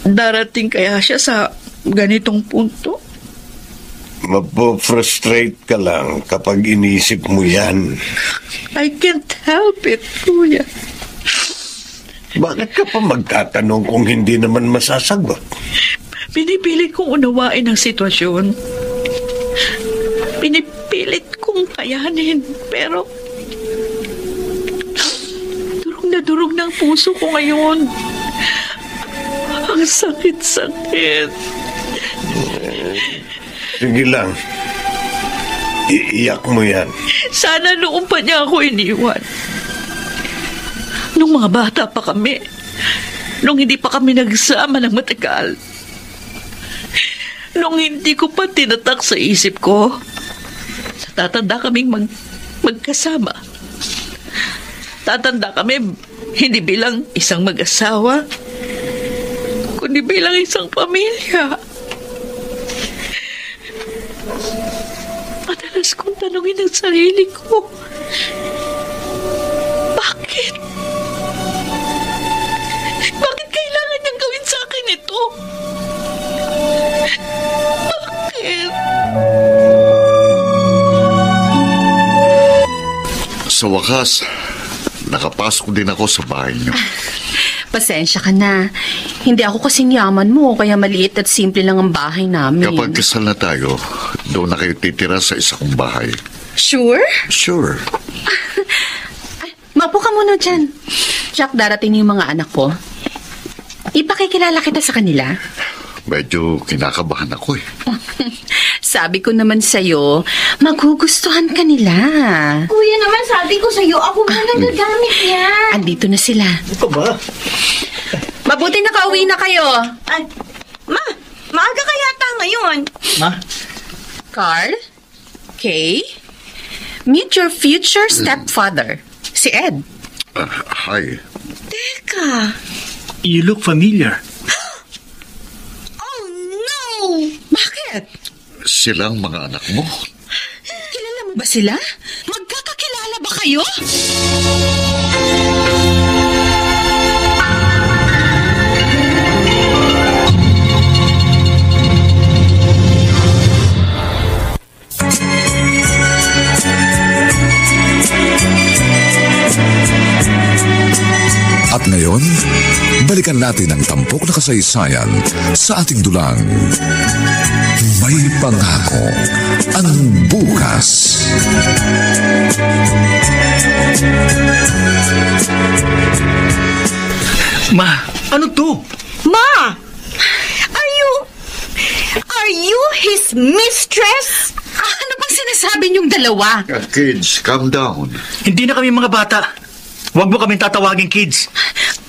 Darating kaya siya sa ganitong punto? Mapo-frustrate ka lang kapag inisip mo yan. I can't help it, kuya. Bakit ka pa magtatanong kung hindi naman masasagot? Pinipilit kong unawain ang sitwasyon. Pinipilit kong kayanin, pero durog na ang puso ko ngayon. Ang sakit-sakit. Sige lang. Iiyak mo yan. Sana noon pa niya ako iniwan. Nung mga bata pa kami. Nung hindi pa kami nagsama ng matagal. Nung hindi ko pa tinatak sa isip ko. Tatanda kaming magkasama. Tatanda kami hindi bilang isang mag-asawa, kundi bilang isang pamilya. Madalas kong tanungin ang sarili ko, bakit? Bakit kailangan niyang gawin sa akin ito? Bakit? Sa wakas, nakapasok din ako sa bahay niyo. Pasensya ka na. Hindi ako kasing yaman mo, kaya maliit at simple lang ang bahay namin. Kapag kasal na tayo, doon na kayo titira sa isa kong bahay. Sure? Sure. Mapo ka muna dyan. Jack, darating yung mga anak ko. Ipakikilala kita sa kanila. Medyo kinakabahan ako eh. Sabi ko naman sa'yo, magugustuhan ka nila. Kuya naman, sabi ko sa'yo, ako muna gagamit yan. Andito na sila. Ito ba? Mabuti nakauwi na kayo. Ay, maaga ka yata ngayon. Ma? Carl? Kay? Meet your future stepfather, si Ed. Hi. Teka. You look familiar. Oh, no! Bakit? Silang mga anak mo. Kilala mo ba sila? Magkakakilala ba kayo? At ngayon, balikan natin ang tampok na kasaysayan sa ating dulang. May pangako ang bukas. Ma, ano to? Ma! Are you his mistress? Ano bang sinasabi niyong dalawa? Kids, calm down. Hindi na kami mga bata. Huwag mo kaming tatawagin kids.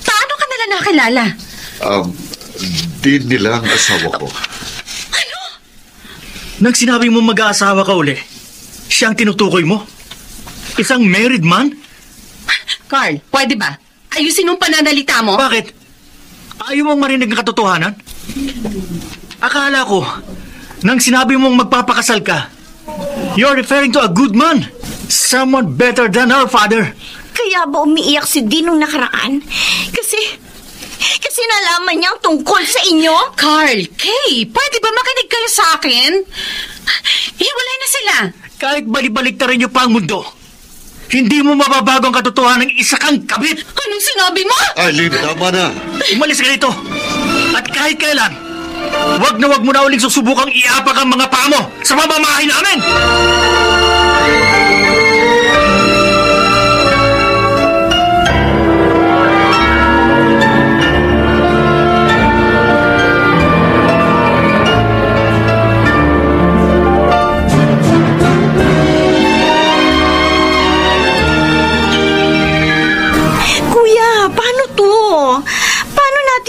Paano ka nila nakilala? Di nila ang asawa ko. Nang sinabi mo mag-aasawa ka uli, siya ang tinutukoy mo? Isang married man? Carl, pwede ba? Ayusin yung pananalita mo. Bakit? Ayaw mong marinig ang katotohanan? Akala ko, nang sinabi mong magpapakasal ka, you're referring to a good man. Someone better than our father. Kaya ba umiiyak si Dean nung nakaraan? Kasi nalaman niya ang tungkol sa inyo? Carl, Kay, pwede ba makinig kayo sa akin? Hiwalay na sila. Kahit balibalik na rin niyo pa ang mundo, hindi mo mababago ang katotohanan ng isa kang kabit. Anong sinabi mo? Eileen, tama na. Umalis ka dito. At kahit kailan, wag mo na uling susubukang iapak ang mga paa mo sa pamamahay namin!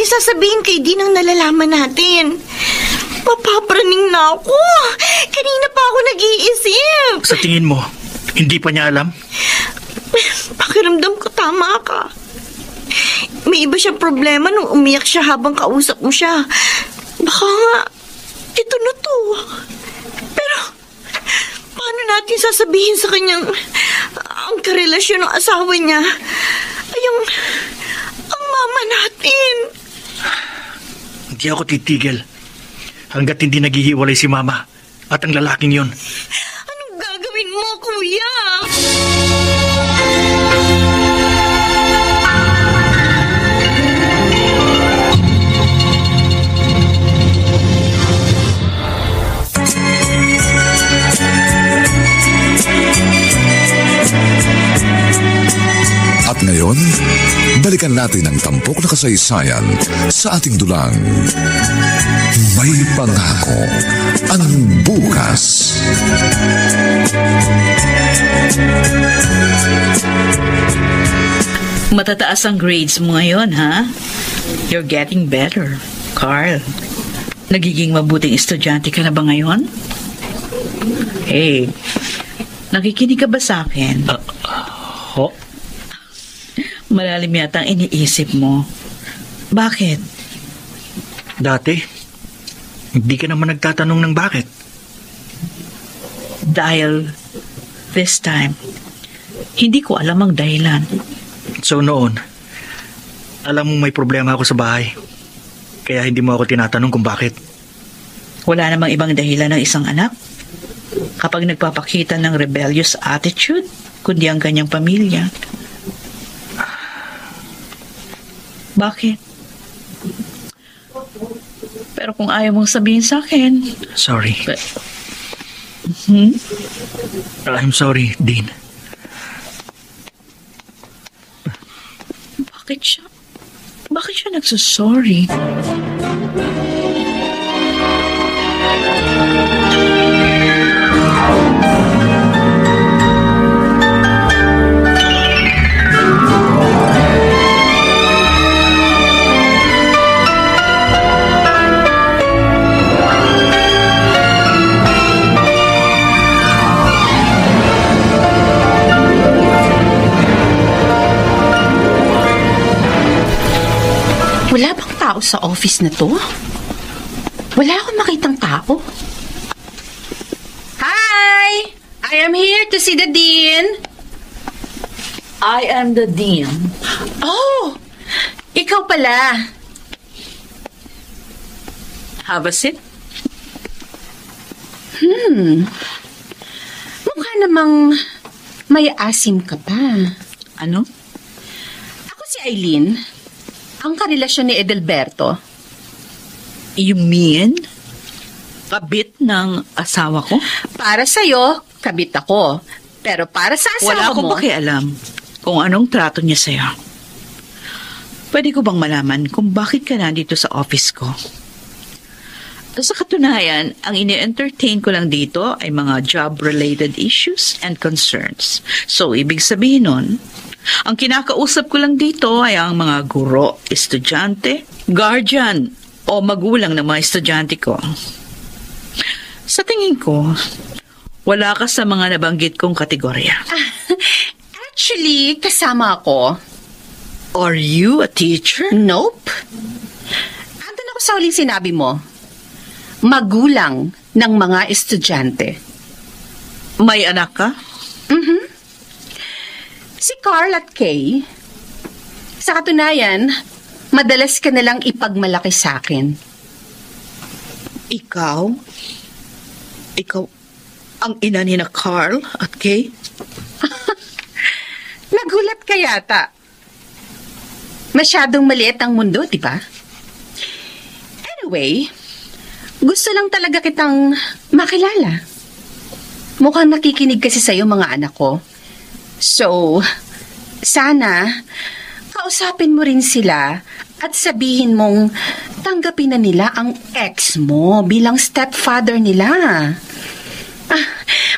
Sasabihin kay Dean ang nalalaman natin. Mapapraning na ako. Kanina pa ako nag-iisip. Sa tingin mo, hindi pa niya alam? Pakiramdam ko tama ka. May iba siyang problema nung umiyak siya habang kausap mo siya. Baka nga, ito na to. Pero, paano natin sasabihin sa kanyang ang karelasyon ng asawa niya ay ang mama natin? Hindi ako titigil hanggat hindi naghihiwalay si Mama at ang lalaking yon. Anong gagawin mo, Kuya? At ngayon, balikan natin ang tampok na kasaysayan sa ating dulang. May pangako ang bukas. Matataas ang grades mo ngayon, ha? You're getting better, Carl. Nagiging mabuting estudyante ka na ba ngayon? Hey, nakikinig ka ba sa akin? Ho? Malalim yata ang iniisip mo. Bakit? Dati, hindi ka naman nagtatanong ng bakit. Dahil this time, hindi ko alam ang dahilan. So noon, alam mong may problema ako sa bahay. Kaya hindi mo ako tinatanong kung bakit. Wala namang ibang dahilan ng isang anak kapag nagpapakita ng rebellious attitude, kundi ang kanyang pamilya. Bakit? Pero kung ayaw mong sabihin sa akin... Sorry. Hmm? I'm sorry, Dean. Bakit siya nagsasorry? Wala bang tao sa office na to? Wala akong makitang tao. Hi! I am here to see the dean. I am the dean. Oh! Ikaw pala. Have a seat. Mukha namang may asim ka pa. Ano? Ako si Eileen. Ang karelasyon ni Edelberto. You mean? Kabit ng asawa ko? Para sa'yo, kabit ako. Pero para sa asawa Wala akong mo... pakialam kung anong trato niya sa'yo. Pwede ko bang malaman kung bakit ka nandito sa office ko? Sa katunayan, ang ini-entertain ko lang dito ay mga job-related issues and concerns. So, ibig sabihin nun, ang kinakausap ko lang dito ay ang mga guro, estudyante, guardian o magulang ng mga estudyante ko. Sa tingin ko, wala ka sa mga nabanggit kong kategorya. Actually, kasama ako. Are you a teacher? Nope. Andun ako sa huling sinabi mo. Magulang ng mga estudyante. May anak ka? Si Carl at Kay, sa katunayan, madalas ka nalang ipagmalaki sa akin. Ikaw? Ikaw ang ina ni na Carl at Kay? Nagulat ka yata. Masyadong maliit ang mundo, di ba? Anyway, gusto lang talaga kitang makilala. Mukhang nakikinig kasi sa'yo mga anak ko. So, sana, kausapin mo rin sila at sabihin mong tanggapin na nila ang ex mo bilang stepfather nila.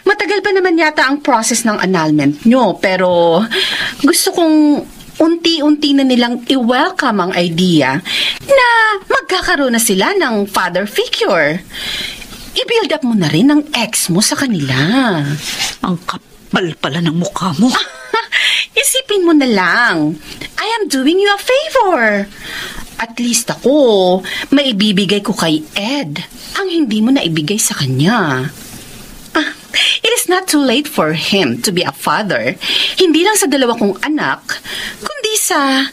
Matagal pa naman yata ang process ng annulment nyo, pero gusto kong unti-unti na nilang i-welcome ang idea na magkakaroon na sila ng father figure. I-build up mo na rin ang ex mo sa kanila. Ang kapal pala ng mukha mo. Isipin mo na lang, I am doing you a favor. At least ako, maibibigay ko kay Ed ang hindi mo naibigay sa kanya. It is not too late for him to be a father. Hindi lang sa dalawa kong anak, kundi sa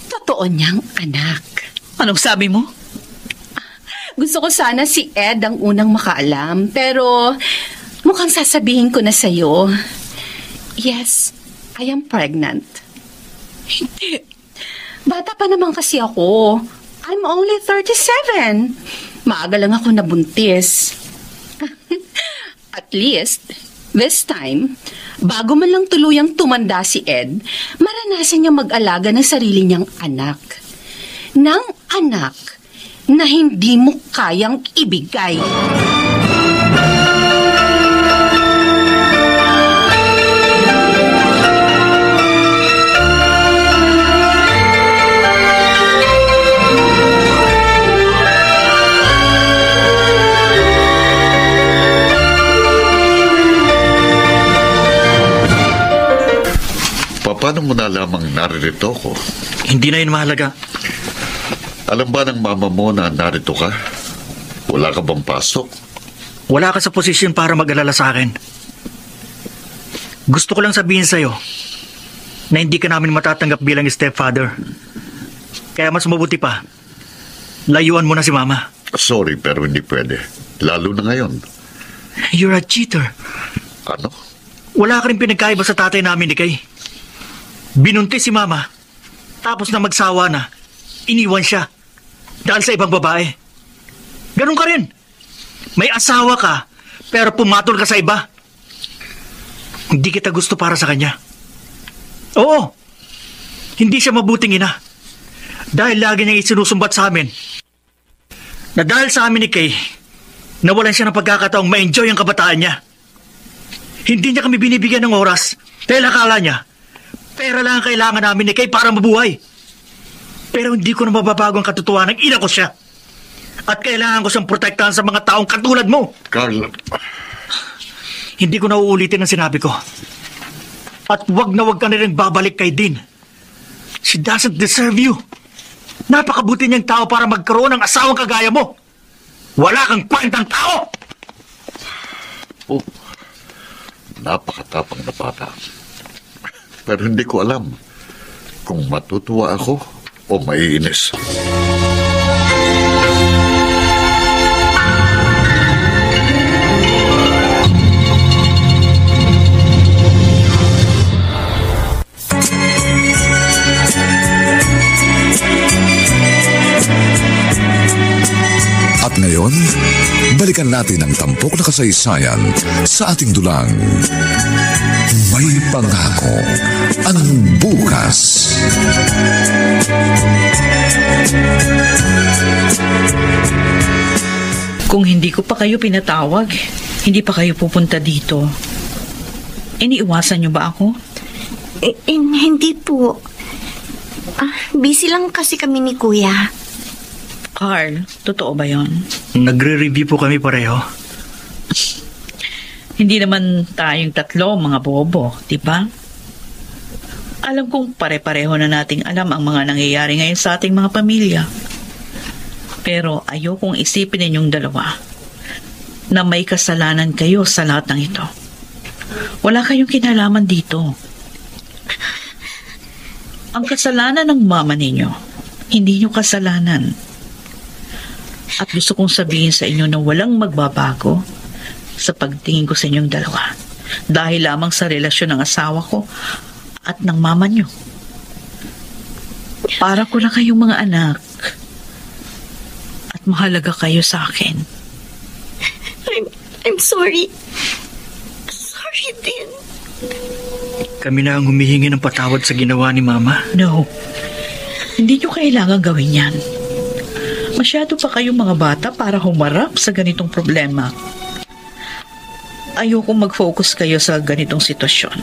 totoo niyang anak. Anong sabi mo? Gusto ko sana si Ed ang unang makaalam, pero mukhang sasabihin ko na sa'yo. Yes, I am pregnant. Hindi. Bata pa naman kasi ako. I'm only 37. Maaga lang ako nabuntis. At least, this time, bago man lang tuluyang tumanda si Ed, maranasan niya mag-alaga ng sarili niyang anak. Ng anak na hindi mo kayang ibigay. Paano mo na lamang naririto ko? Hindi na yun mahalaga. Alam ba ng mama mo na narito ka? Wala ka bang pasok? Wala ka sa posisyon para mag-alala sa akin. Gusto ko lang sabihin sa'yo na hindi ka namin matatanggap bilang stepfather. Kaya mas mabuti pa, layuan mo na si mama. Sorry, pero hindi pwede. Lalo na ngayon. You're a cheater. Ano? Wala ka rin pinagkaiba sa tatay namin ni Kay. Binuntis si mama, tapos na magsawa na, iniwan siya dahil sa ibang babae. Ganun ka rin. May asawa ka, pero pumatol ka sa iba. Hindi kita gusto para sa kanya. Oo, hindi siya mabuting ina. Dahil lagi niyang isinusumbat sa amin na dahil sa amin ni Kay, nawalan siya ng pagkakataong ma-enjoy ang kabataan niya. Hindi niya kami binibigyan ng oras dahil akala niya pera lang ang kailangan namin ni Kay para mabuhay. Pero hindi ko na mababago ang katotohanan ng ina ko siya. At kailangan ko siyang protektahan sa mga taong katulad mo. Carl, Hindi ko na uulitin ang sinabi ko. At wag na wag ka na rin babalik kay Dean. She doesn't deserve you. Napakabuti niyang tao para magkaroon ng asawang kagaya mo. Wala kang kwentang tao! oh, napakatapang na bata. Pero hindi ko alam kung matutuwa ako o maiinis. At ngayon, balikan natin ang tampok na kasaysayan sa ating dulang. May pangako ang bukas. Kung hindi ko pa kayo pinatawag, hindi pa kayo pupunta dito. Iniiwasan niyo ba ako? Hindi po. Busy lang kasi kami ni Kuya. Carl, totoo ba yon? Nagre-review po kami pareho. Hindi naman tayong tatlo mga bobo, di ba? Alam kong pare-pareho na nating alam ang mga nangyayari ngayon sa ating mga pamilya. Pero ayokong isipin ninyong dalawa na may kasalanan kayo sa lahat ng ito. Wala kayong kinalaman dito. Ang kasalanan ng mama ninyo, hindi nyo kasalanan. At gusto kong sabihin sa inyo na walang magbabago sa pagtingin ko sa inyong dalawa. Dahil lamang sa relasyon ng asawa ko at ng mama nyo. Para ko na kayong mga anak. At mahalaga kayo sa akin. I'm sorry. Sorry din. Kami na ang humihingi ng patawad sa ginawa ni Mama. No. Hindi nyo kailangan gawin yan. Masyado pa kayong mga bata para humarap sa ganitong problema. Ayoko mag-focus kayo sa ganitong sitwasyon.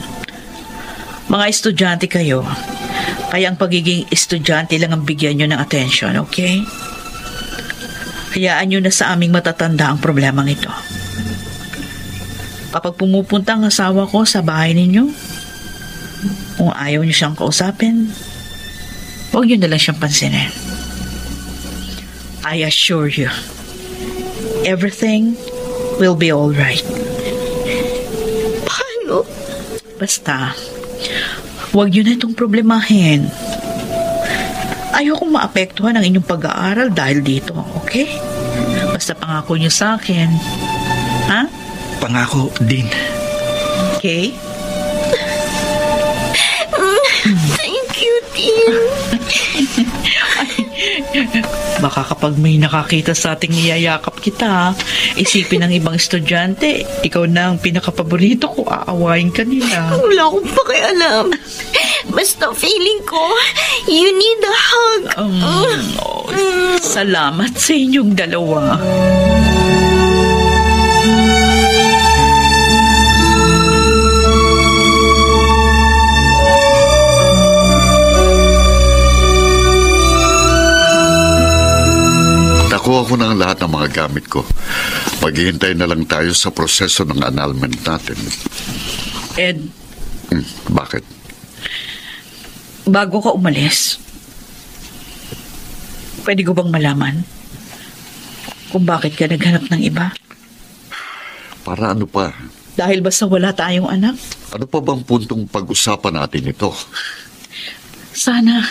Mga estudyante kayo, kaya ang pagiging estudyante lang ang bigyan nyo ng atensyon, okay? Hayaan nyo na sa aming matatanda ang problemang ito. Kapag pumupunta ang asawa ko sa bahay ninyo, kung ayaw nyo siyang kausapin, huwag nyo na lang siyang pansinin. I assure you, everything will be all right. Paano? Basta, huwag nyo na itong problemahin. Ayokong maapektuhan ang inyong pag-aaral dahil dito, okay? Basta pangako nyo sa akin. Ha? Pangako din. Okay? Thank you, dear. Baka kapag may nakakita sa ating niyayakap kita, isipin ng ibang estudyante, ikaw na ang pinakapaborito ko, aawain ka nila. Wala akong pakialam. Basta feeling ko, you need a hug. Salamat sa inyong dalawa. Nakuha ko na ang lahat ng mga gamit ko. Maghihintay na lang tayo sa proseso ng annulment natin. Ed, Bakit? bago ka umalis, pwede ko bang malaman kung bakit ka naghanap ng iba? Para ano pa? Dahil basta wala tayong anak? Ano pa bang puntong pag-usapan natin ito? Sana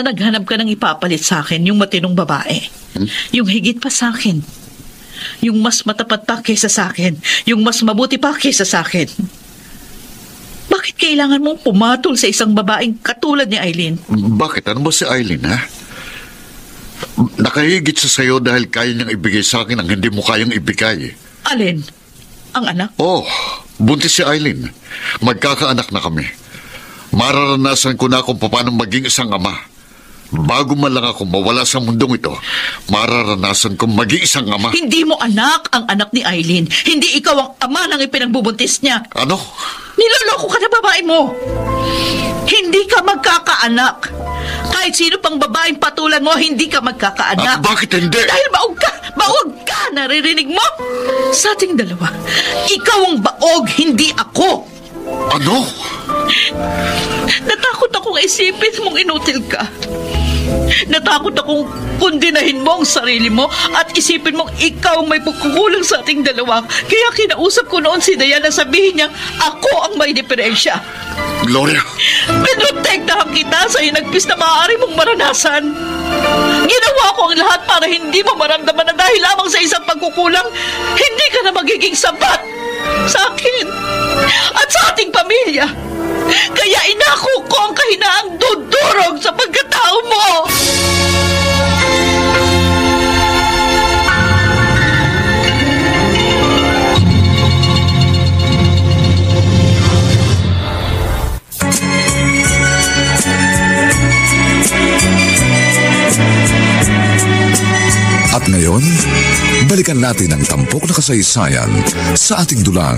naghanap ka ng ipapalit sa akin, yung matinong babae. Yung higit pa sa akin. Yung mas matapat pa kaysa sa akin. Yung mas mabuti pa kaysa sa akin. Bakit kailangan mong pumatol sa isang babaeng katulad ni Eileen? Bakit? Ano ba si Eileen, ha? Nakahigit siya sa'yo dahil kaya niyang ibigay sa akin ang hindi mo kayang ibigay. Alin? Ang anak? Oh, buntis si Eileen. Magkakaanak na kami. Mararanasan ko na kung paano maging isang ama. Bago man lang ako mawala sa mundong ito, mararanasan kong maging isang ama. Hindi mo anak ang anak ni Eileen. Hindi ikaw ang ama ng ipinagbubuntis niya. Ano? Niloloko ka na babae mo. Hindi ka magkakaanak. Kahit sino pang babaeng patulan mo, hindi ka magkakaanak. Bakit hindi? Dahil baog ka! Baog ka! Naririnig mo? Sa ating dalawa, ikaw ang baog, hindi ako. Ano? Natakot akong isipin mong inutil ka. Natakot akong kundinahin mo ang sarili mo at isipin mong ikaw ang may pagkukulang sa ating dalawa. Kaya kinausap ko noon si Diana na sabihin niya, ako ang may diferensya. Gloria! Pinotektahan kita sa inagpis na maaari mong maranasan. Ginawa ko ang lahat para hindi mo maramdaman na dahil lamang sa isang pagkukulang, hindi ka na magiging sapat sa akin at sa ating pamilya. Kaya inako ko ang kahinaang dudurog sa pagkatao mo. At ngayon, balikan natin ang tampok na kasaysayan sa ating dulang.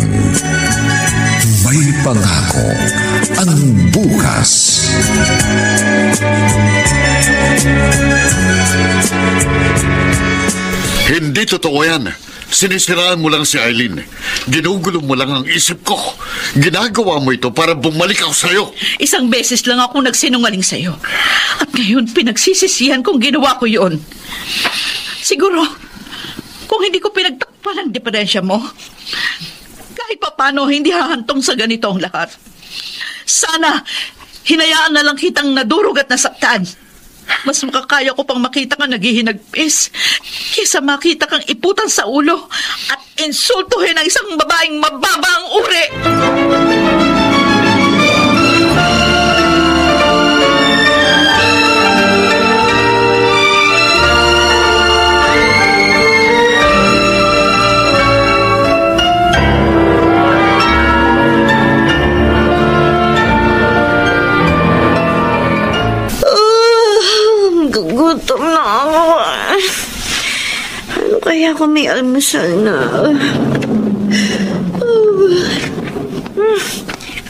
May pangako ang bukas. Hindi totoo yan. Sinisiraan mo lang si Eileen. Ginugulo mo lang ang isip ko. Ginagawa mo ito para bumalik ako sa'yo. Isang beses lang ako nagsinungaling sa'yo. At ngayon, pinagsisisihan kong ginawa ko yun. Siguro, kung hindi ko pinagtakpan ang diferensya mo, kahit papano hindi hahantong sa ganito ang lahat. Sana, hinayaan na lang kitang nadurog at nasaktan. Mas makakaya ko pang makita kang naghihinagpis kaysa makita kang iputan sa ulo at insultuhin ang isang babaeng mababa ang uri. Gutom na ako. Ano kaya kung may almusal na?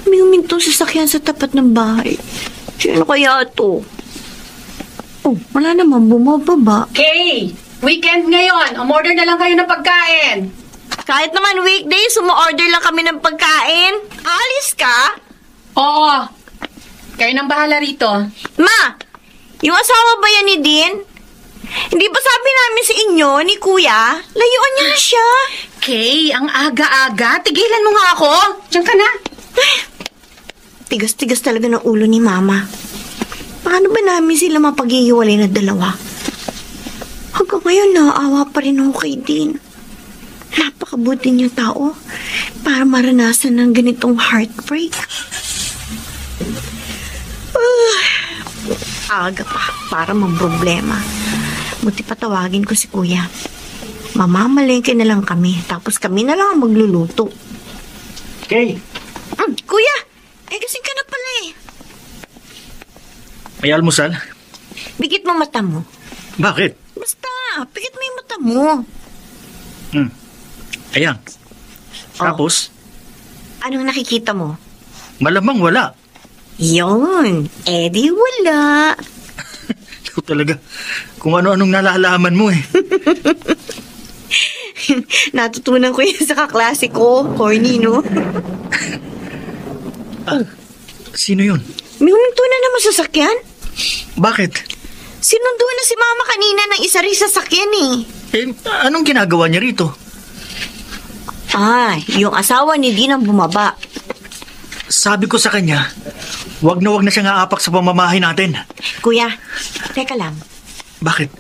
May humintong sasakyan sa tapat ng bahay. Sino kaya ito? Oh, wala naman bumababa. Kay, weekend ngayon. Umorder na lang kayo ng pagkain. Kahit naman weekdays, sumo-order lang kami ng pagkain. Alis ka? Oo. Kayo nang bahala rito. Ma! Yung asawa ba yan ni Dean? Hindi ba sabi namin sa inyo, ni Kuya? Layuan niya siya. Kay, ang aga-aga. Tigilan mo nga ako. Diyan ka na. Tigas-tigas talaga ng ulo ni Mama. Paano ba namin sila mapaghihiwalay na dalawa? Hanggang ngayon, naaawa pa rin ako kay Dean. Napakabuti niyang tao para maranasan ng ganitong heartbreak. Aga pa para problema. Buti pa tawagin ko si Kuya. Mamamalengke na lang kami, tapos kami na lang ang magluluto. Kay, Kuya! Kasing ka na pala eh. may almusal? Bigit mo mata mo. Bakit? Basta, bigit mo yung mata mo. Ayan. Tapos, Anong nakikita mo? malamang wala. Yun, di wala. Ikaw talaga, kung ano-anong nalalaman mo eh. Natutunan ko yan sa kaklase ko. Corny, no? Sino yun? May huminto na naman sa sakyan. Bakit? Sinundo na si Mama kanina ng isa rin sa sakyan eh. Anong ginagawa niya rito? Yung asawa ni Dean ang bumaba. Sabi ko sa kanya, wag na siyang aapak sa pamamahay natin. Kuya, teka lang. Bakit?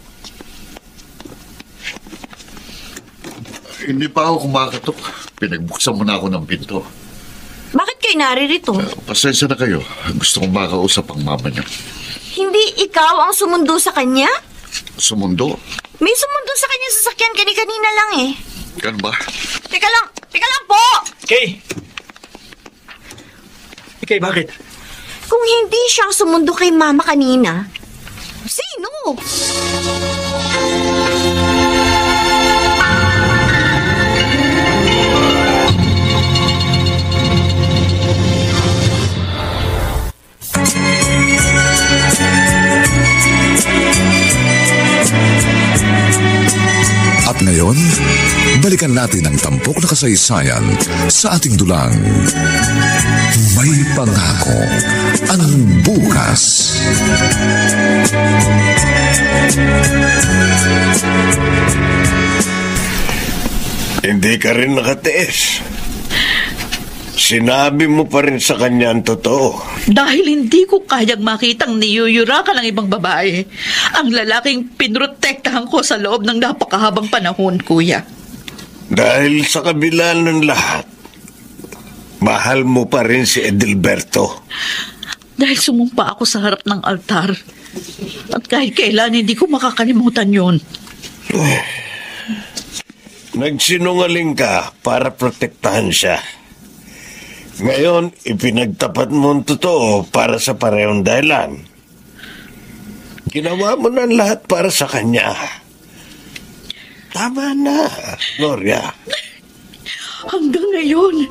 Hindi pa ako kumakatok. Pinagbuksan mo na ako ng pinto. Bakit kayo naririto? Pasensya na kayo. Gusto kong makausap ang mama niyo. Hindi ikaw ang sumundo sa kanya? Sumundo? May sumundo sa kanya sa sakyan kanina lang eh. Gan ba? Teka lang po! Kay, bakit? Kung hindi siya ang sumundo kay Mama kanina, sino? At ngayon, balikan natin ang tampok na kasaysayan sa ating dulang. May pangako ang bukas. Hindi ka rin nakatiis. Sinabi mo pa rin sa kanya ang totoo. Dahil hindi ko kayang makitang niyuyurakan ng ibang babae, ang lalaking pinrotektahan ko sa loob ng napakahabang panahon, Kuya. Dahil sa kabila ng lahat, mahal mo pa rin si Edilberto. Dahil sumumpa ako sa harap ng altar. At kahit kailan hindi ko makakalimutan yun. Nagsinungaling ka para protektahan siya. Ngayon, ipinagtapat mo ang totoo para sa parehong dahilan. Ginawa mo na lahat para sa kanya. Tama na, Gloria. Hanggang ngayon,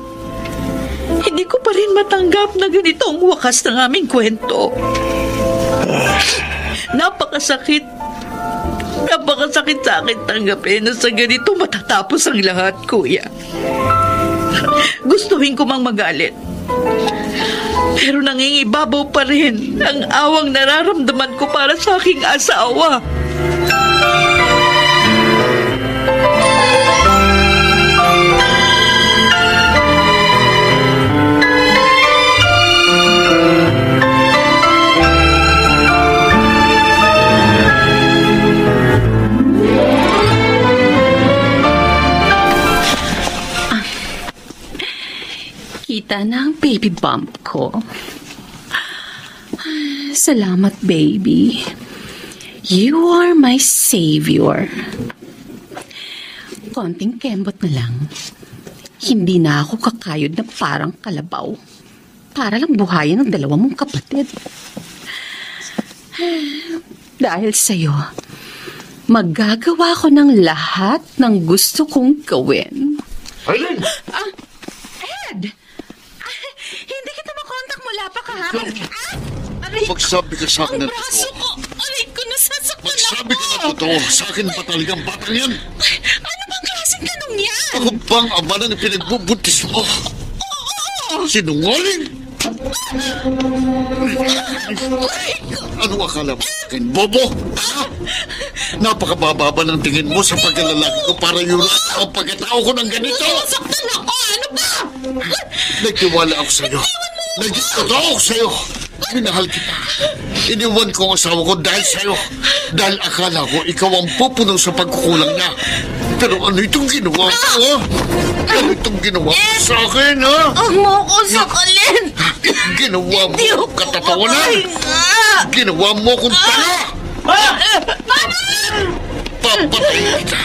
hindi ko pa rin matanggap na ganito ang wakas ng aming kwento. Napakasakit. Napakasakit sa akin tanggapin na sa ganito matatapos ang lahat, kuya. Gustuhin ko mang magalit. Pero nangingibabaw pa rin ang awang nararamdaman ko para sa aking asawa. Kita na ang baby bump ko. Salamat, baby. You are my savior. Konting kembot na lang. Hindi na ako kakayod na parang kalabaw. Para lang buhayin ng dalawa mong kapatid. Dahil sa'yo, magagawa ko ng lahat ng gusto kong gawin. Aileen! Ed! Hindi kita makontak mula pa kahapon. Magsabi ka sa akin ng braso totoo. ko! Aray ko, nasasaktan ako! Magsabi ka ng totoo. Sa akin ba talagang batang yan? Ano bang klaseng tanong yan? Ako bang ama ng pinagbubuntis mo? Sinungaling! Ano akala mo sa akin, bobo? Ha? Napakabababa ng tingin mo sa pagkalalaki ko para yulat ang pagkatao ko ng ganito. Nasasaktan ako! Ano ba? Nagtiwala ako sa'yo. Nagtotoo ako sa'yo. Minahal kita. Iniwan ko ang asawa ko dahil sa'yo. Dahil akala ko ikaw ang pupuno sa pagkukulang niya. Pero ano itong ginawa ko, ha? Ano itong ginawa ko sa akin, ha? Huwag mo ko sakalin! Ginawa mo Hindi ako katatawanan. makahinga! Ginawa mo akong tanga. Papatayin kita.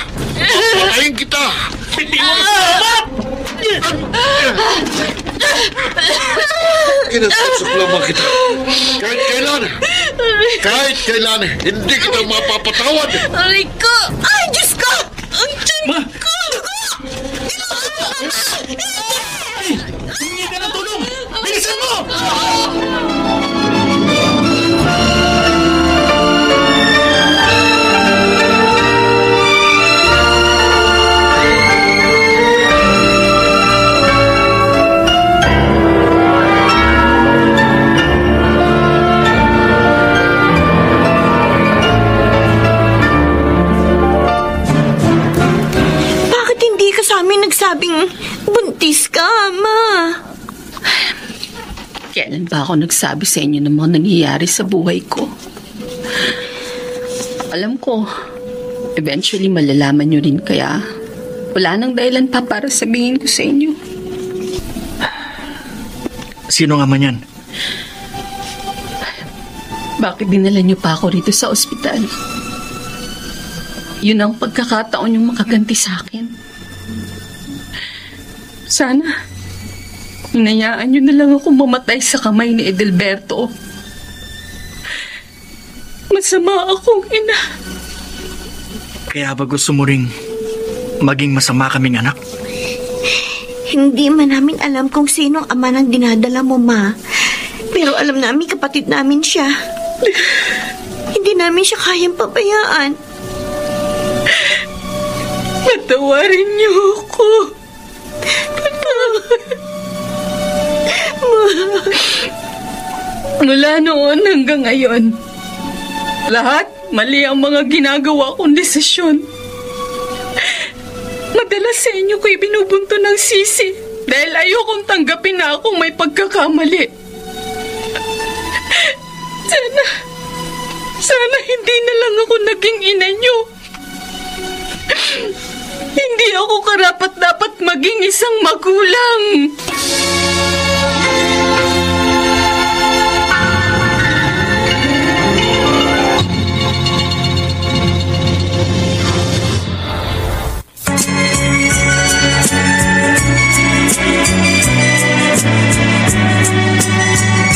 Papatayin kita. Kinasasuklamang kita. Kahit kailan, hindi kita mapapatawad. Aray ko! Ay, Diyos ko! Ang tiyan Ma! ko! Humingi ka ng tulong! Bilisan mo! Bakit hindi ka sa amin nagsabing buntis ka, Ma? Kailan ba ako nagsabi sa inyo ng mga nangyayari sa buhay ko? Alam ko, eventually malalaman nyo rin kaya wala nang dahilan pa para sabihin ko sa inyo. Sino nga man yan? Bakit dinala nyo pa ako rito sa ospital? Yun ang pagkakataon yung makaganti sa akin. Sana, hinayaan nyo na lang ako mamatay sa kamay ni Edelberto. Masama akong ina. Kaya ba gusto mo ring maging masama kaming anak? Hindi man namin alam kung sino ang ama ng dinadala mo, Ma. Pero alam namin kapatid namin siya. Hindi namin siya kayang pabayaan. Patawarin niyo ako. Mula noon hanggang ngayon, lahat mali ang mga ginagawa kong desisyon. Madalas sa inyo ko'y binubunto ng sisi dahil ayokong tanggapin na akong may pagkakamali. Sana hindi na lang ako naging ina niyo. Hindi ako karapat-dapat maging isang magulang.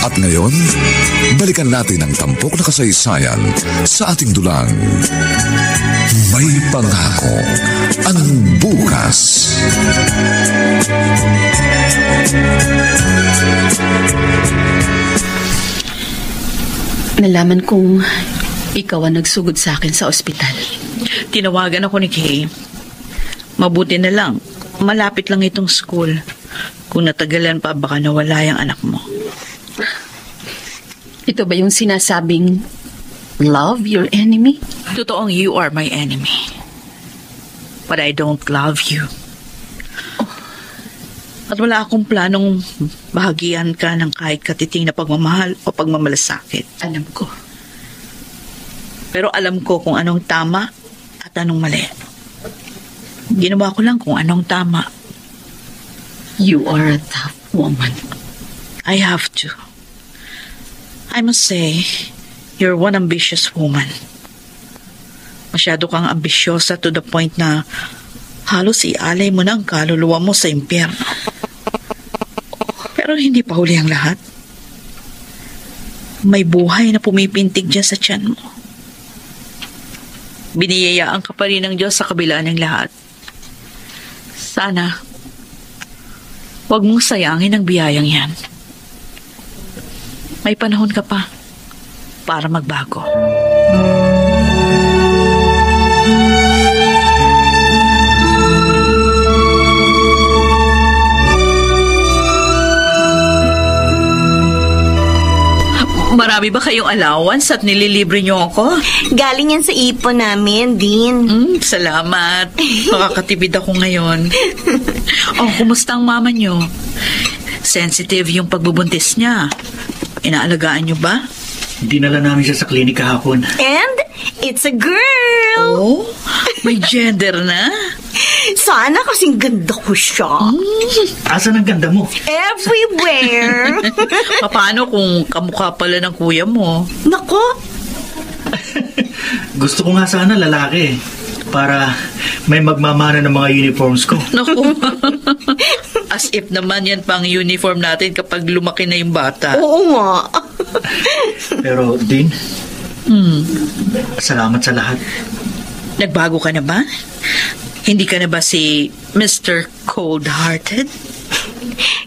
At ngayon, balikan natin ang tampok na kasaysayan sa ating dulang. May pangako ang bukas. Nalaman kong ikaw ang nagsugod sa akin sa ospital. Tinawagan ako ni Kay. Mabuti na lang, malapit lang itong school. Kung natagalan pa, baka nawala yung anak mo. Ito ba yung sinasabing love your enemy? Totoong you are my enemy. But I don't love you. At wala akong planong bahagian ka ng kahit katiting na pagmamahal o pagmamalasakit. Alam ko. Pero alam ko kung anong tama at anong mali. Ginawa ko lang kung anong tama. You are a tough woman. I have to. I must say, you're one ambitious woman. Masyado kang ambisyosa to the point na halos ialay mo na ang kaluluwa mo sa impyerno. Pero hindi pa huli ang lahat. May buhay na pumipintig dyan sa tiyan mo. Biniyayaan ka pa rin ng Diyos sa kabila ng lahat. Sana, huwag mong sayangin ang biyayang yan. May panahon ka pa para magbago. Marami ba kayong allowance at nililibre niyo ako? Galing yan sa ipon namin, Din. Salamat. Makakatipid ako ngayon. Oh, kumusta ang mama niyo? Sensitive yung pagbubuntis niya. Inaalagaan niyo ba? Dinala namin siya sa klinik kahapon. And it's a girl! Oh, may gender na? Sana kasing ganda ko siya. Asan ang ganda mo? Everywhere! Paano kung kamukha pala ng kuya mo? Nako, Gusto ko nga sana lalaki para may magmamana ng mga uniforms ko. Naku, as if naman yan pang uniform natin kapag lumaki na yung bata. oo nga. Pero, Din, salamat sa lahat. Nagbago ka na ba? Hindi ka na ba si Mr. Cold-Hearted?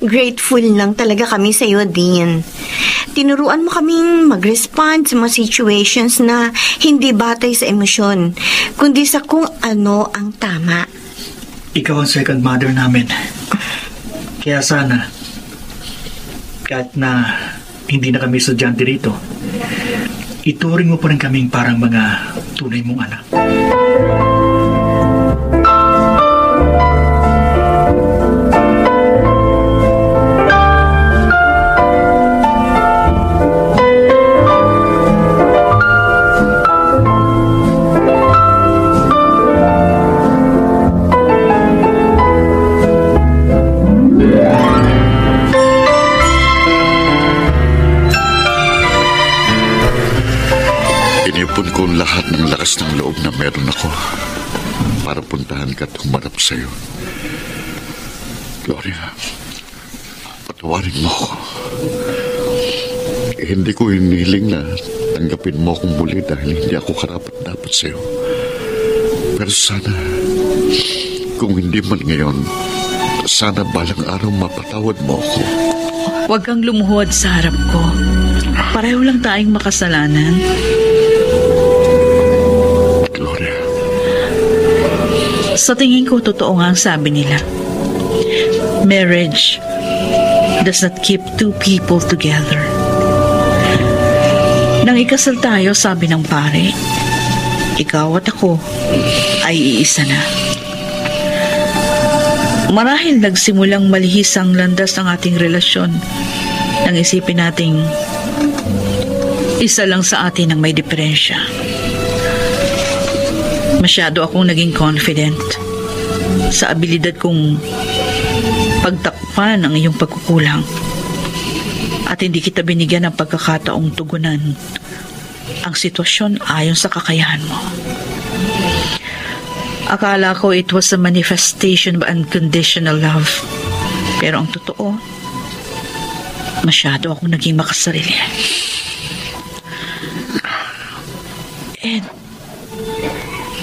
Grateful lang talaga kami sa iyo, Din. Tinuruan mo kaming mag-respond sa mga situations na hindi batay sa emosyon, kundi sa kung ano ang tama. Ikaw ang second mother namin. Kaya sana, kahit na hindi na kami estudyante rito, ituring mo pa rin kaming parang mga tunay mong anak. Inipon ko lahat ng lakas ng loob na meron ako para puntahan ka at humarap sa'yo. Gloria, patawarin mo ako. Hindi ko hiniling na tanggapin mo akong muli dahil hindi ako karapat-dapat sa'yo. Pero sana, kung hindi man ngayon, sana balang araw mapatawad mo ako. Huwag kang lumuhod sa harap ko. Pareho lang tayong makasalanan. Gloria. Sa tingin ko, totoo nga ang sabi nila. Marriage does not keep two people together. Nang ikasal tayo, sabi ng pare, ikaw at ako ay iisa na. Marahil nagsimulang malihis ang landas ng ating relasyon nang isipin nating isa lang sa atin ang may diferensya. Masyado akong naging confident sa abilidad kong pagtakpan ang iyong pagkukulang at hindi kita binigyan ng pagkakataong tugunan ang sitwasyon ayon sa kakayahan mo. Akala ko it was a manifestation of unconditional love. Pero ang totoo, masyado akong naging makasarili. Ed,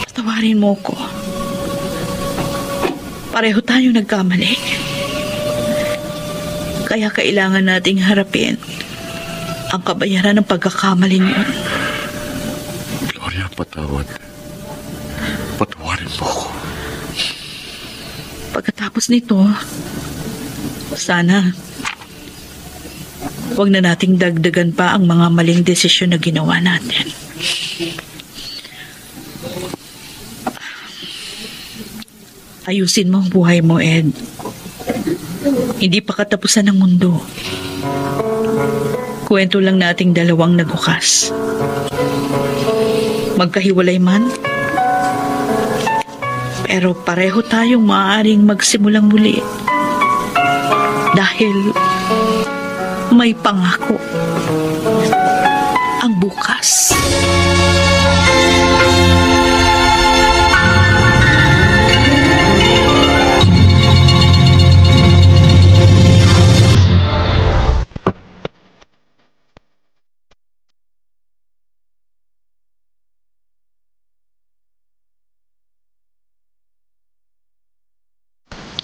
patawarin mo ko. Pareho tayo nagkamali. Kaya kailangan nating harapin ang kabayaran ng pagkakamaling yun. Gloria, patawad. Pagkatapos nito, sana wag na nating dagdagan pa ang mga maling desisyon na ginawa natin. Ayusin mo ang buhay mo, Ed. Hindi pa katapusan ng mundo. Kwento lang nating dalawang nagwakas. Magkahiwalay man, pero pareho tayong maaaring magsimulang muli. Dahil may pangako ang bukas.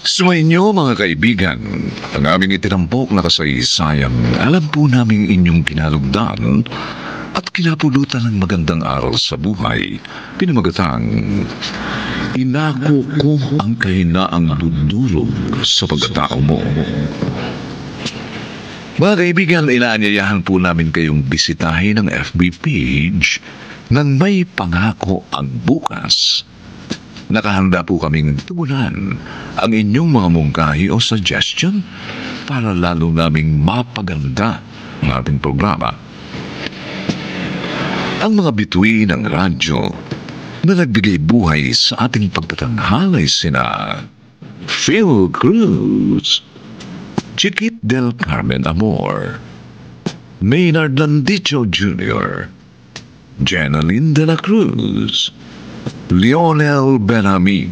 Sa inyo mga kaibigan, ang aming itinampok na kasaysayan, alam po namin inyong pinalugdan at kinapulutan ng magandang aral sa buhay. Pinamagatang, inako ko ang kahinaang dudurog sa pagkatao mo. Mga kaibigan, inaanyayahan po namin kayong bisitahin ang FB page ng May Pangako ang Bukas. Nakahanda po kaming tugunan ang inyong mga mungkahi o suggestion para lalo naming mapaganda ang ating programa. Ang mga bituin ng radyo na nagbigay buhay sa ating pagtatanghalay sina Phil Cruz, Chiquit del Carmen Amor, Maynard Landicho Jr., Jenaline de la Cruz, Lionel Benjamin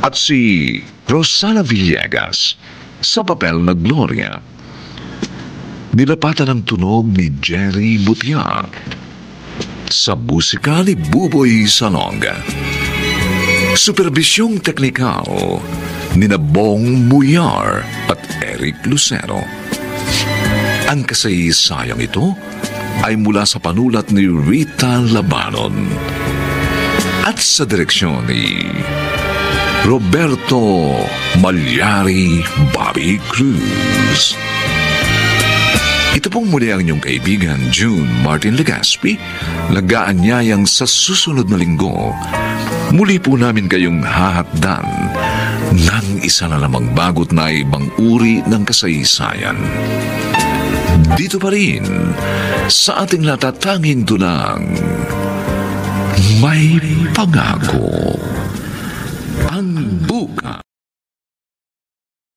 at si Rosana Villegas sa papel na Gloria. Nilapatan ang tunog ni Jerry Butiak sa musika ni Buboy Salonga. Supervisyong teknikal ni Bong Muyar at Eric Lucero. Ang kasaysayang ito ay mula sa panulat ni Rita Labanon at sa direksyon ni Roberto Malyari Bobby Cruz. Ito pong muli ang inyong kaibigan June Martin Legaspi, nag-aanyayang sa susunod na linggo. Muli po namin kayong hahatdan ng isa na namang bagot na ibang uri ng kasaysayan. Dito pa rin sa ating natatanging tunang May Pangako ang Bukas.